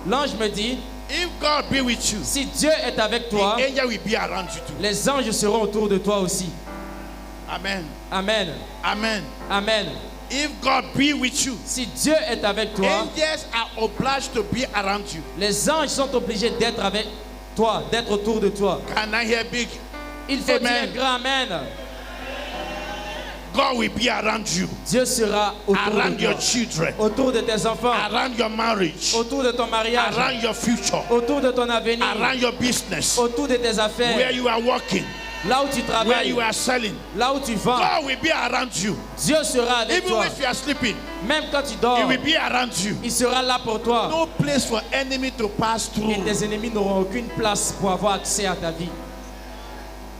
l'ange me dit,
If God be with you,
si Dieu est avec toi,
the angel will be around you too.
les anges seront autour de toi aussi.
Amen.
Amen.
Amen.
Amen.
If God be with you,
Si Dieu est avec toi,
angels are obliged to be around you.
les anges sont obligés d'être avec toi, d'être autour de toi.
Can I hear big?
Il faut
Amen.
dire un grand Amen.
God will be around you,
Dieu sera autour
around
de
your
toi,
children,
autour de tes enfants,
around your marriage,
autour de ton mariage,
around your future,
autour de ton avenir,
around your business,
autour de tes
where
affaires,
you are working,
là où tu
where
travailles,
you are selling.
là où tu vends.
God will be around you.
Dieu sera avec
Even
toi.
if you are sleeping,
Même quand tu
He
dors,
will be around you.
il sera là pour toi.
No place for enemy to pass
Et
through.
tes ennemis n'auront aucune place pour avoir accès à ta vie.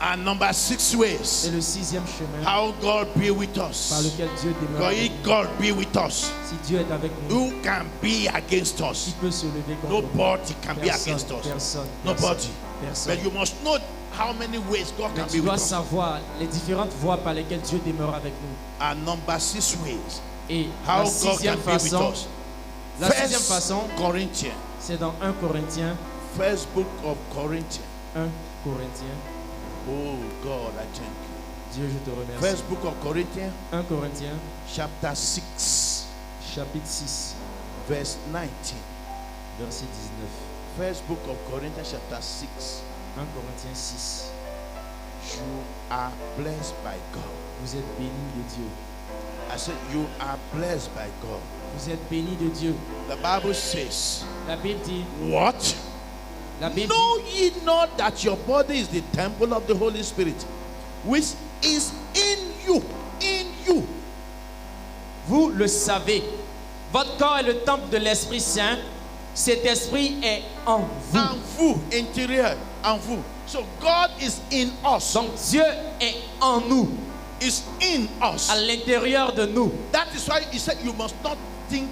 And number 6
C'est
ways
le sixième chemin
how God be with
par
us.
lequel Dieu demeure
For
avec
if
nous.
God be with us,
Si Dieu est avec nous,
who can be against
qui
us?
peut se lever contre nous?
Nobody can be
Personne,
against us.
personne,
Nobody.
personne.
But you must know how many ways God
Mais
can
tu
be
dois
with us.
savoir les différentes voies par lesquelles Dieu demeure avec nous.
And number 6 ways
Et
how
la
God can
sixième
be with
façon,
us.
la sixième façon,
Corinthians.
c'est dans 1 Corinthiens,
First book of Corinthians.
1 Corinthiens.
Oh God, I thank you.
Dieu, je te remercie.
First book of Corinthians,
1 Corinthiens,
chapter 6,
chapitre 6,
verse 19.
verset 19.
First book of Corinthians, chapter 6.
1 Corinthiens 6.
You are blessed by God.
Vous êtes bénis de Dieu.
I said, you are blessed by God.
Vous êtes bénis de Dieu.
The Bible says,
La Bible dit,
what?
la Bible
Know ye not that your body is the temple of the Holy Spirit, which is in you? In you.
vous le savez. Votre corps est le temple de l'Esprit Saint. Cet esprit est en vous.
En vous, intérieur, en vous. So God is in us.
Donc Dieu est en nous,
Is in us.
à l'intérieur de nous.
That is why he said you must not think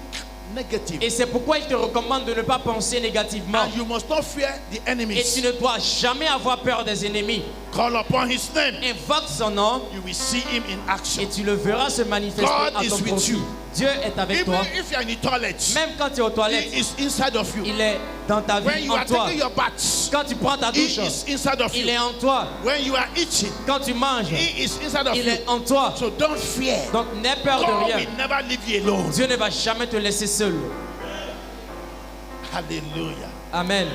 negative.
Et c'est pourquoi il te recommande de ne pas penser négativement.
And you must not fear the
Et
enemies.
tu ne dois jamais avoir peur des ennemis.
Call upon his name.
Invoque son nom
You will see him in action.
et tu le verras se manifester
God
à
is
ton
with
profit.
you.
Dieu est avec
Even
toi.
if you are in the toilet,
Même quand tu es aux toilettes,
he is inside of you.
il est dans ta
When
vie,
you
en
are
toi.
taking your bath,
Quand tu prends ta
he
douche,
is inside of
il
you.
est en toi.
When you are eating,
Quand tu manges,
he is inside of
il
you.
est en toi.
So don't fear.
Donc n'aie peur de
God
rien.
will never leave you alone.
Dieu ne va jamais te laisser seul.
Hallelujah.
Amen.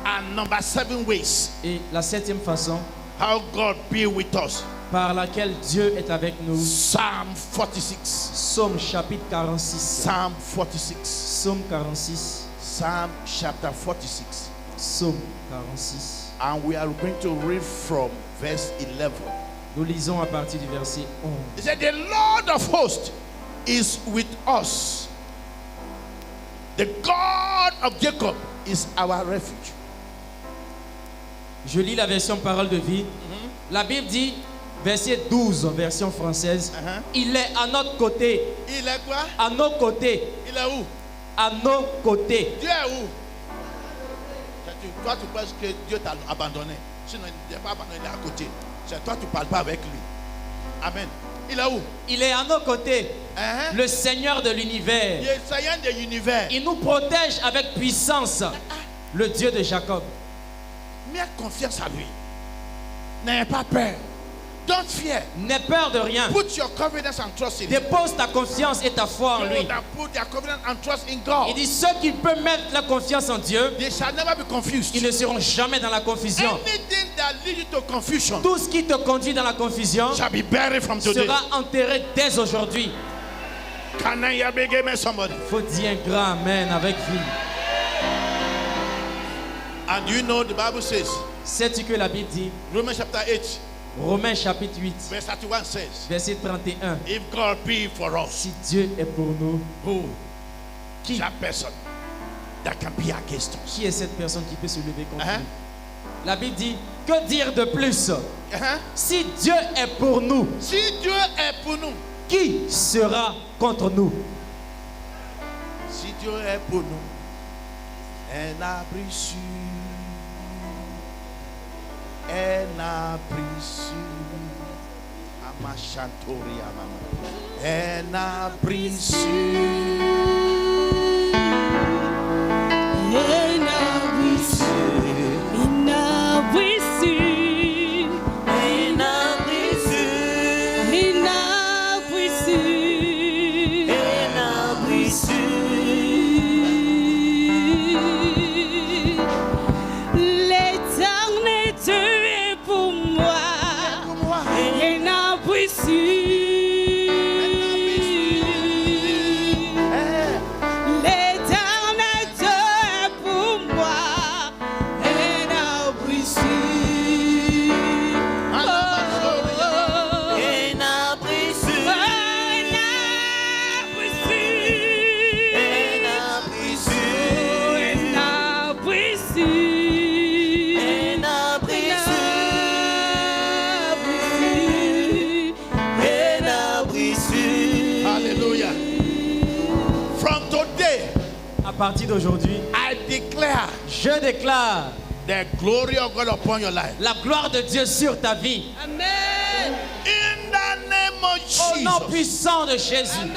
And number 7 ways
Et la 7e façon
how God be with us.
par laquelle Dieu est avec nous.
Psalm 46.
Psaume chapitre 46.
Psalm 46.
Psaume 46.
Psalm chapter 46.
Psaume 46.
And we are going to read from verse 11.
Nous lisons à partir du verset 11.
He said, the Lord of hosts is with us. The God of Jacob is our refuge.
Je lis la version Parole de vie. La Bible dit, verset 12, version française, il est à notre côté.
Il est quoi?
À nos côtés.
Il est où?
À nos côtés.
Dieu est où? Toi, tu penses que Dieu t'a abandonné. Sinon, il n'est pas abandonné, il est à côté. C'est toi, tu ne parles pas avec lui. Amen. Il est où?
Il est à nos côtés. Le Seigneur de l'univers.
Il est le Seigneur de l'univers.
Il nous protège avec puissance. Le Dieu de Jacob.
Mets confiance à lui. N'ayez pas peur. Don't fear.
N'aie peur de rien.
Put your confidence and trust in him.
Dépose ta confiance et ta foi en lui.
Put your confidence and trust in God.
Il dit, ceux qui peuvent mettre la confiance en Dieu,
They shall never be confused.
ils ne seront jamais dans la confusion.
Anything that leads you to confusion
Tout ce qui te conduit dans la confusion
shall be buried from today.
sera enterré dès aujourd'hui.
Can I hear big amen, somebody?
Faut dire un grand amen avec vie.
And you know the Bible says,
Sais-tu que la Bible dit,
Romans chapter 8,
Romains chapitre 8,
verse 31 says,
verset 31,
if God be for us,
si Dieu est pour nous,
who
qui,
is that person that can be against us?
qui est cette personne qui peut se lever contre
Uh-huh.
nous? La Bible dit, que dire de plus?
Uh-huh.
Si Dieu est pour nous,
Si Dieu est pour nous,
qui sera contre nous?
si Dieu est pour nous, un abri sûr, un abri sûr, Amachantori Amama, un abri sûr. Hallelujah. From today,
À partir d'aujourd'hui,
I declare
je déclare
the glory of God upon your life.
la gloire de Dieu sur ta vie.
Amen.
In the name of
Au nom
Jesus.
puissant de Jésus.
Amen.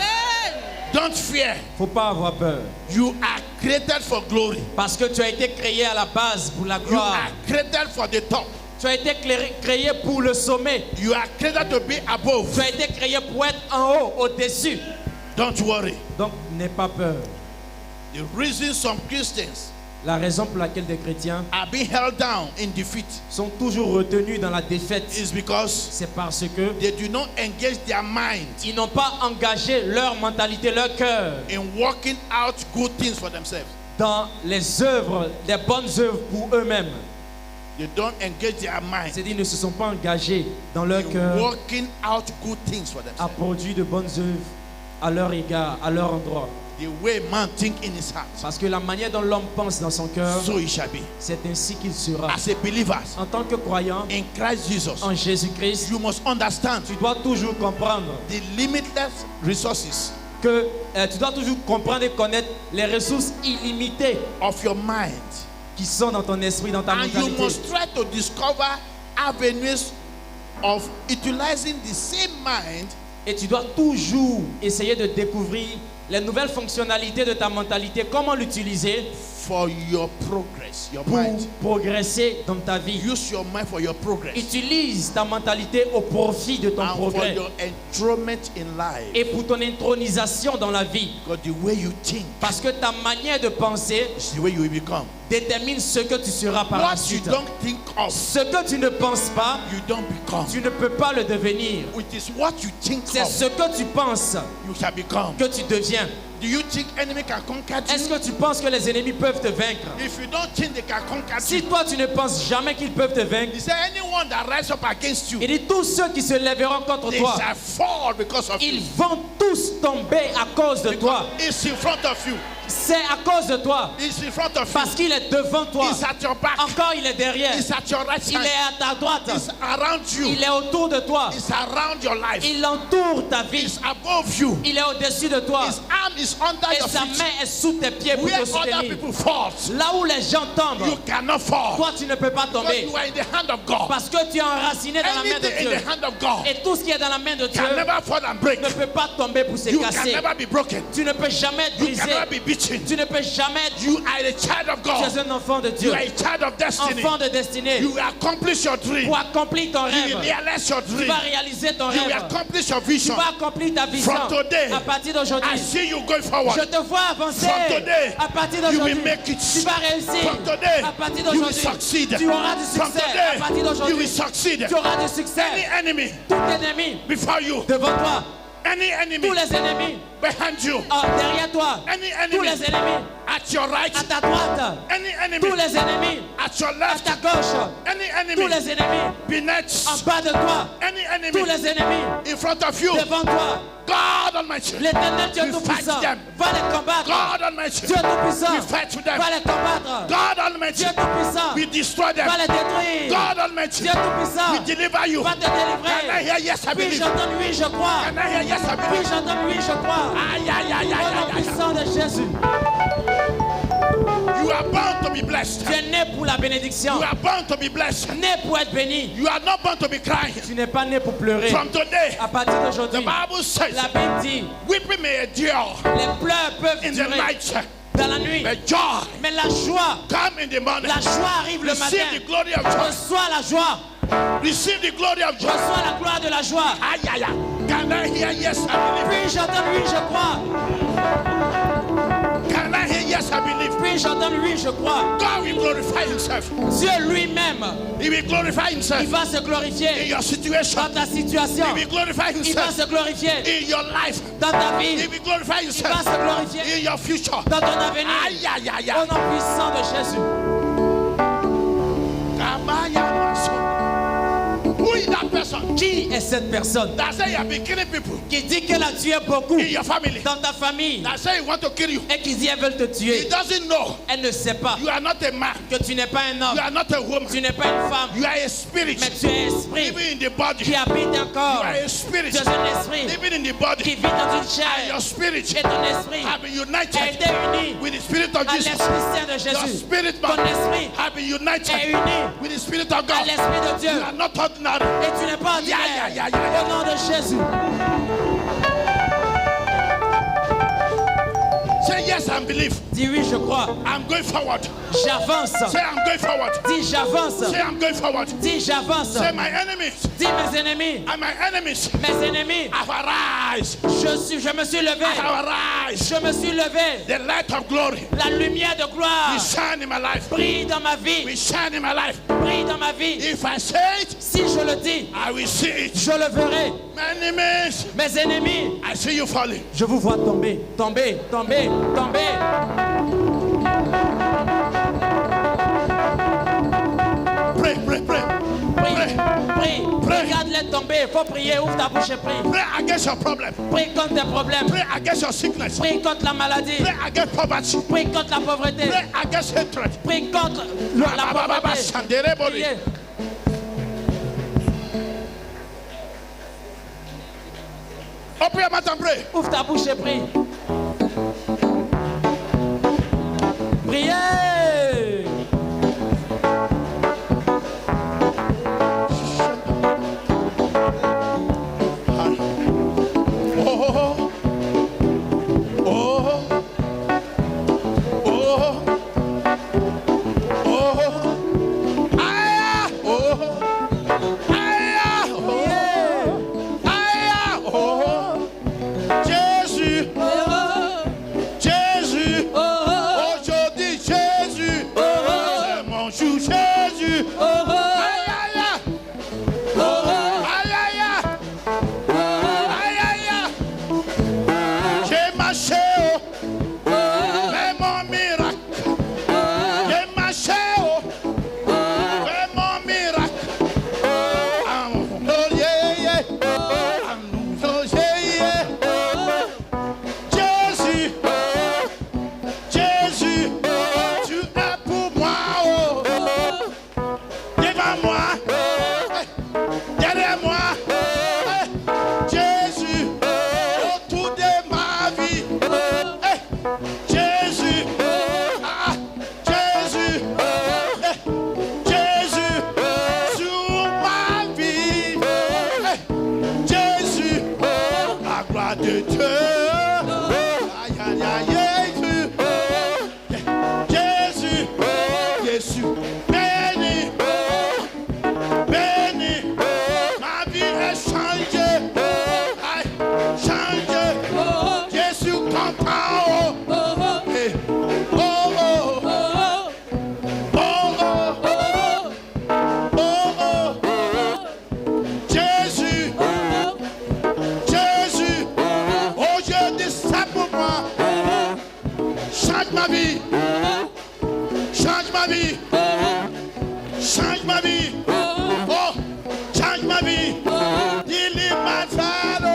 Don't fear.
Faut pas avoir peur.
You are created for glory.
Parce que tu as été créé à la base pour la
You
gloire.
are created for the top.
Tu as été créé pour le sommet.
You are created to be above.
Tu as été créé pour être en haut, au-dessus.
Don't worry.
Donc, n'aie pas peur.
The reason some Christians
La raison pour laquelle des chrétiens
are being held down in defeat
sont toujours retenus dans la défaite,
is because
c'est parce que
they do not engage their mind
ils n'ont pas engagé leur mentalité, leur cœur
in working out good things for themselves.
dans les œuvres, les bonnes œuvres pour eux-mêmes.
They don't engage their mind
C'est-à-dire, ils ne se sont pas engagés dans leur
in
cœur
working out good things for
à
themselves.
produire de bonnes œuvres à leur égard, à leur endroit.
The way man think in his heart,
Parce que la manière dont l'homme pense dans son cœur,
so it shall be.
c'est ainsi qu'il sera.
As a believer
En tant que croyant
in Christ Jesus,
en Jésus-Christ,
you must understand
tu dois toujours comprendre
the limitless resources
que tu dois toujours comprendre et connaître les ressources illimitées
of your mind,
qui sont dans ton esprit, dans ta
and you
mentalité.
must try to discover avenues of utilizing the same mind
Et tu dois toujours essayer de découvrir les nouvelles fonctionnalités de ta mentalité, comment l'utiliser
for your progress, your
pour
mind.
progresser dans ta vie.
Use your mind for your progress
Utilise ta mentalité au profit de ton
and for
progrès
your enthronement in life.
et pour ton intronisation dans la vie.
Because the way you think
Parce que ta manière de penser
is the way you will become.
détermine ce que tu seras par la
What you
suite.
don't think of,
Ce que tu ne penses pas,
you don't become.
tu ne peux pas le devenir.
It is what you think
C'est
of,
ce que tu penses
you shall become.
que tu deviens.
Do you think enemy can conquer
Est-ce
you?
que tu penses que les ennemis peuvent te vaincre?
If you don't think they can conquer
Si
you,
toi tu ne penses jamais qu'ils peuvent te vaincre,
he said anyone that rise up against you,
il dit tous ceux qui se lèveront contre
they
toi,
shall fall because of
ils
you.
vont tous tomber à cause de toi.
It's in front of you.
C'est à cause de toi.
It's in front of
Parce
you.
qu'il est devant toi.
It's at your back.
Encore il est derrière.
It's at your right
Il
side.
est à ta droite.
It's around you.
Il est autour de toi.
It's around your life.
Il entoure ta vie.
It's above you.
Il est au-dessus de toi.
His arm is under
Et
your
sa
feet.
main est sous tes pieds pour
Where
te
other
soutenir.
people fall,
Là où les gens tombent,
you cannot fall.
toi tu ne peux pas
Because
tomber.
you are in the hand of God.
Parce que tu es enraciné dans la main de
Anything in
Dieu.
the hand of God
Et tout ce qui est dans la main de Dieu
can never fall and break.
ne peut pas tomber pour se
You can
casser.
never be broken.
Tu ne peux jamais être
You
brisé.
can never be beaten.
Tu ne peux jamais être...
You are a child of
Tu
God.
es un enfant de
You
Dieu.
are a child of destiny.
Enfant de destinée.
You will accomplish your dream.
Pour accomplir ton
You will
rêve.
realize your
Tu
dream.
vas réaliser ton
You will
rêve.
accomplish your
Tu
vision.
vas accomplir ta vision.
From today,
À partir
I
d'aujourd'hui,
see you going forward.
je te vois avancer.
From today,
À partir
you
d'aujourd'hui,
will make it.
tu vas réussir.
From today,
À partir
you will
d'aujourd'hui,
succeed.
tu auras du
From
succès. À
today,
partir
you
d'aujourd'hui,
will succeed.
tu auras du
Any
succès.
enemy
Tout ennemi
before you,
devant toi,
any enemy
tous les ennemis
behind you,
derrière toi,
any
tous
enemy
les ennemis
at your right,
à ta droite,
any enemy
tous les ennemis
at your
à
left,
ta gauche,
any
tous
enemy
les ennemis
beneath,
en bas de toi,
any
tous
enemy
les ennemis
in front of you.
devant toi.
God Almighty,
L'Éternel Dieu
we
Tout-Puissant
fight them.
va les combattre.
God Almighty,
Dieu Tout-Puissant
we fight with them.
va les combattre.
God Almighty,
Dieu Tout-Puissant
we destroy them.
va les détruire.
God Almighty,
Dieu Tout-Puissant
we deliver you.
va te
Can I
délivrer.
hear yes, I
Oui,
believe?
j'entends oui, je crois.
Can I hear yes, I
Oui,
believe?
j'entends oui, je crois.
Aïe, aïe, aïe, aïe,
Au nom
aïe, aïe.
puissant de Jésus.
You are born to be blessed.
Tu es né pour la bénédiction.
You are born to be blessed.
Né pour être béni.
You are not born to be crying.
Tu n'es pas né pour pleurer.
From today,
À partir
the
d'aujourd'hui,
Bible says,
la Bible dit,
weeping may endure
les pleurs peuvent
in the
durer
night,
dans la nuit.
but joy
Mais la joie,
come in the morning.
la joie arrive le
Receive
matin.
the glory of joy.
Reçois la joie.
Receive the glory of joy.
Reçois la gloire de la joie.
Aïe, aïe, aïe. Can I hear yes, I believe?
Puis j'entends oui, je crois.
Can I hear yes, I believe?
Puis j'entends oui, je crois.
God will glorify himself.
Dieu lui-même,
He will glorify
il
himself
va se
in
glorifier
your situation.
dans ta situation.
He will glorify
Il va
himself
se glorifier
in your life.
dans ta
He
vie.
will glorify
Il va
himself
se glorifier
in your future.
dans ton avenir.
Aïe, aïe, aïe,
Au
aïe.
nom puissant de Jésus.
Who is that person
Qui est cette personne
that say you have been killing people
qui dit qu'elle a tué beaucoup
in your family?
dans ta famille
That say he want to kill you.
et qui dit qu'elle veut te
He
tuer?
doesn't know
Elle ne sait pas
you are not a man.
que tu n'es pas un
You
homme,
are not a woman.
tu n'es pas une femme,
You are a spirit.
mais tu es un esprit
Even in the body.
qui
You
habite un corps.
are a spirit.
Tu es un esprit
Even in the
qui
body.
vit dans une
And
chair.
your spirit
Et ton esprit
have been
a
united
été uni
with the spirit of
à
Jesus.
l'Esprit Saint de
Your
Jésus.
spirit
Ton
man
esprit
have been
est
united
uni
with the spirit of
à
God.
l'Esprit de Dieu.
You are not ordinary.
Et tu n'es pas ordinaire.
Ya, ya, ya, ya.
Au nom de Jésus.
Say yes and believe.
Dis oui, je crois.
I'm going forward.
J'avance.
Say I'm going forward.
Dis j'avance.
Say I'm going forward.
Dis j'avance.
Say my enemies
Dis mes ennemis.
and my enemies
Mes ennemis.
have arise.
Je me suis levé.
Have arise.
Je me suis levé.
The light of glory
La lumière de gloire
will shine in my life.
brille dans ma vie.
Will shine in my life.
Brille dans ma vie.
If I say it,
Si je le dis,
I will see it.
je le verrai.
My enemies,
Mes ennemis,
I see you falling.
je vous vois tomber, tomber, tomber, tomber.
Pray, pray, pray.
Prie,
Pray.
prie,
Pray.
regarde-les tomber. Faut prier, ouvre ta bouche et prie.
Pray against your problem.
Prie contre tes problèmes.
Pray against your sickness.
Prie contre la maladie.
Pray against poverty.
Prie contre la pauvreté.
Pray against hatred.
Prie contre la pauvreté. Priez.
Open your mouth and pray.
Ouvre ta bouche et prie. Priez.
Oh, oh, oh, de Dieu. Aïe, aïe, aïe, Jésus. Jésus. Béni. Béni. Ma vie est changée. Aïe, changée. Jésus content. Eh, oh, oh. Jésus, Jésus, oh Dieu, descends pour moi. Change ma vie. Change ma vie. Change ma vie. Oh, change ma vie. Dis-lui ma femme.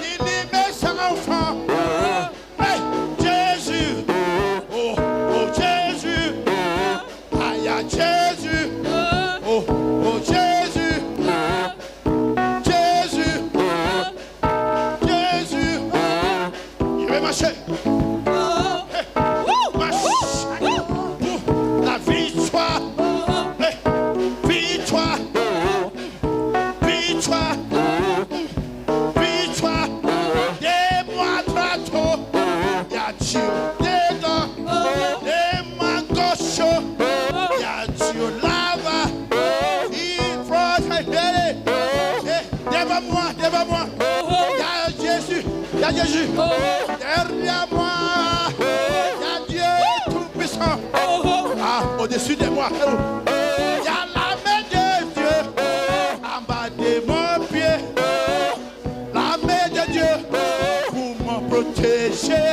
Dis-lui mes enfants. Hey, Jésus. Oh, oh Jésus. Aïe, aïe, Jésus. Oh, oh Jésus. Jésus. Jésus. Je vais marcher. Hey. Marche. Pour la victoire. Hey. Victoire. Victoire. Victoire. Des mois trop. Y a Dieu dedans. Des mois gauche. Y a Dieu là-bas. Il faut s'aider. Devant moi. Y a Jésus. Y a Jésus. Derrière moi. Y a Dieu tout-puissant. Ah, au-dessus de moi. Y a la main de Dieu. En bas de mon pied. La main de Dieu pour me protéger.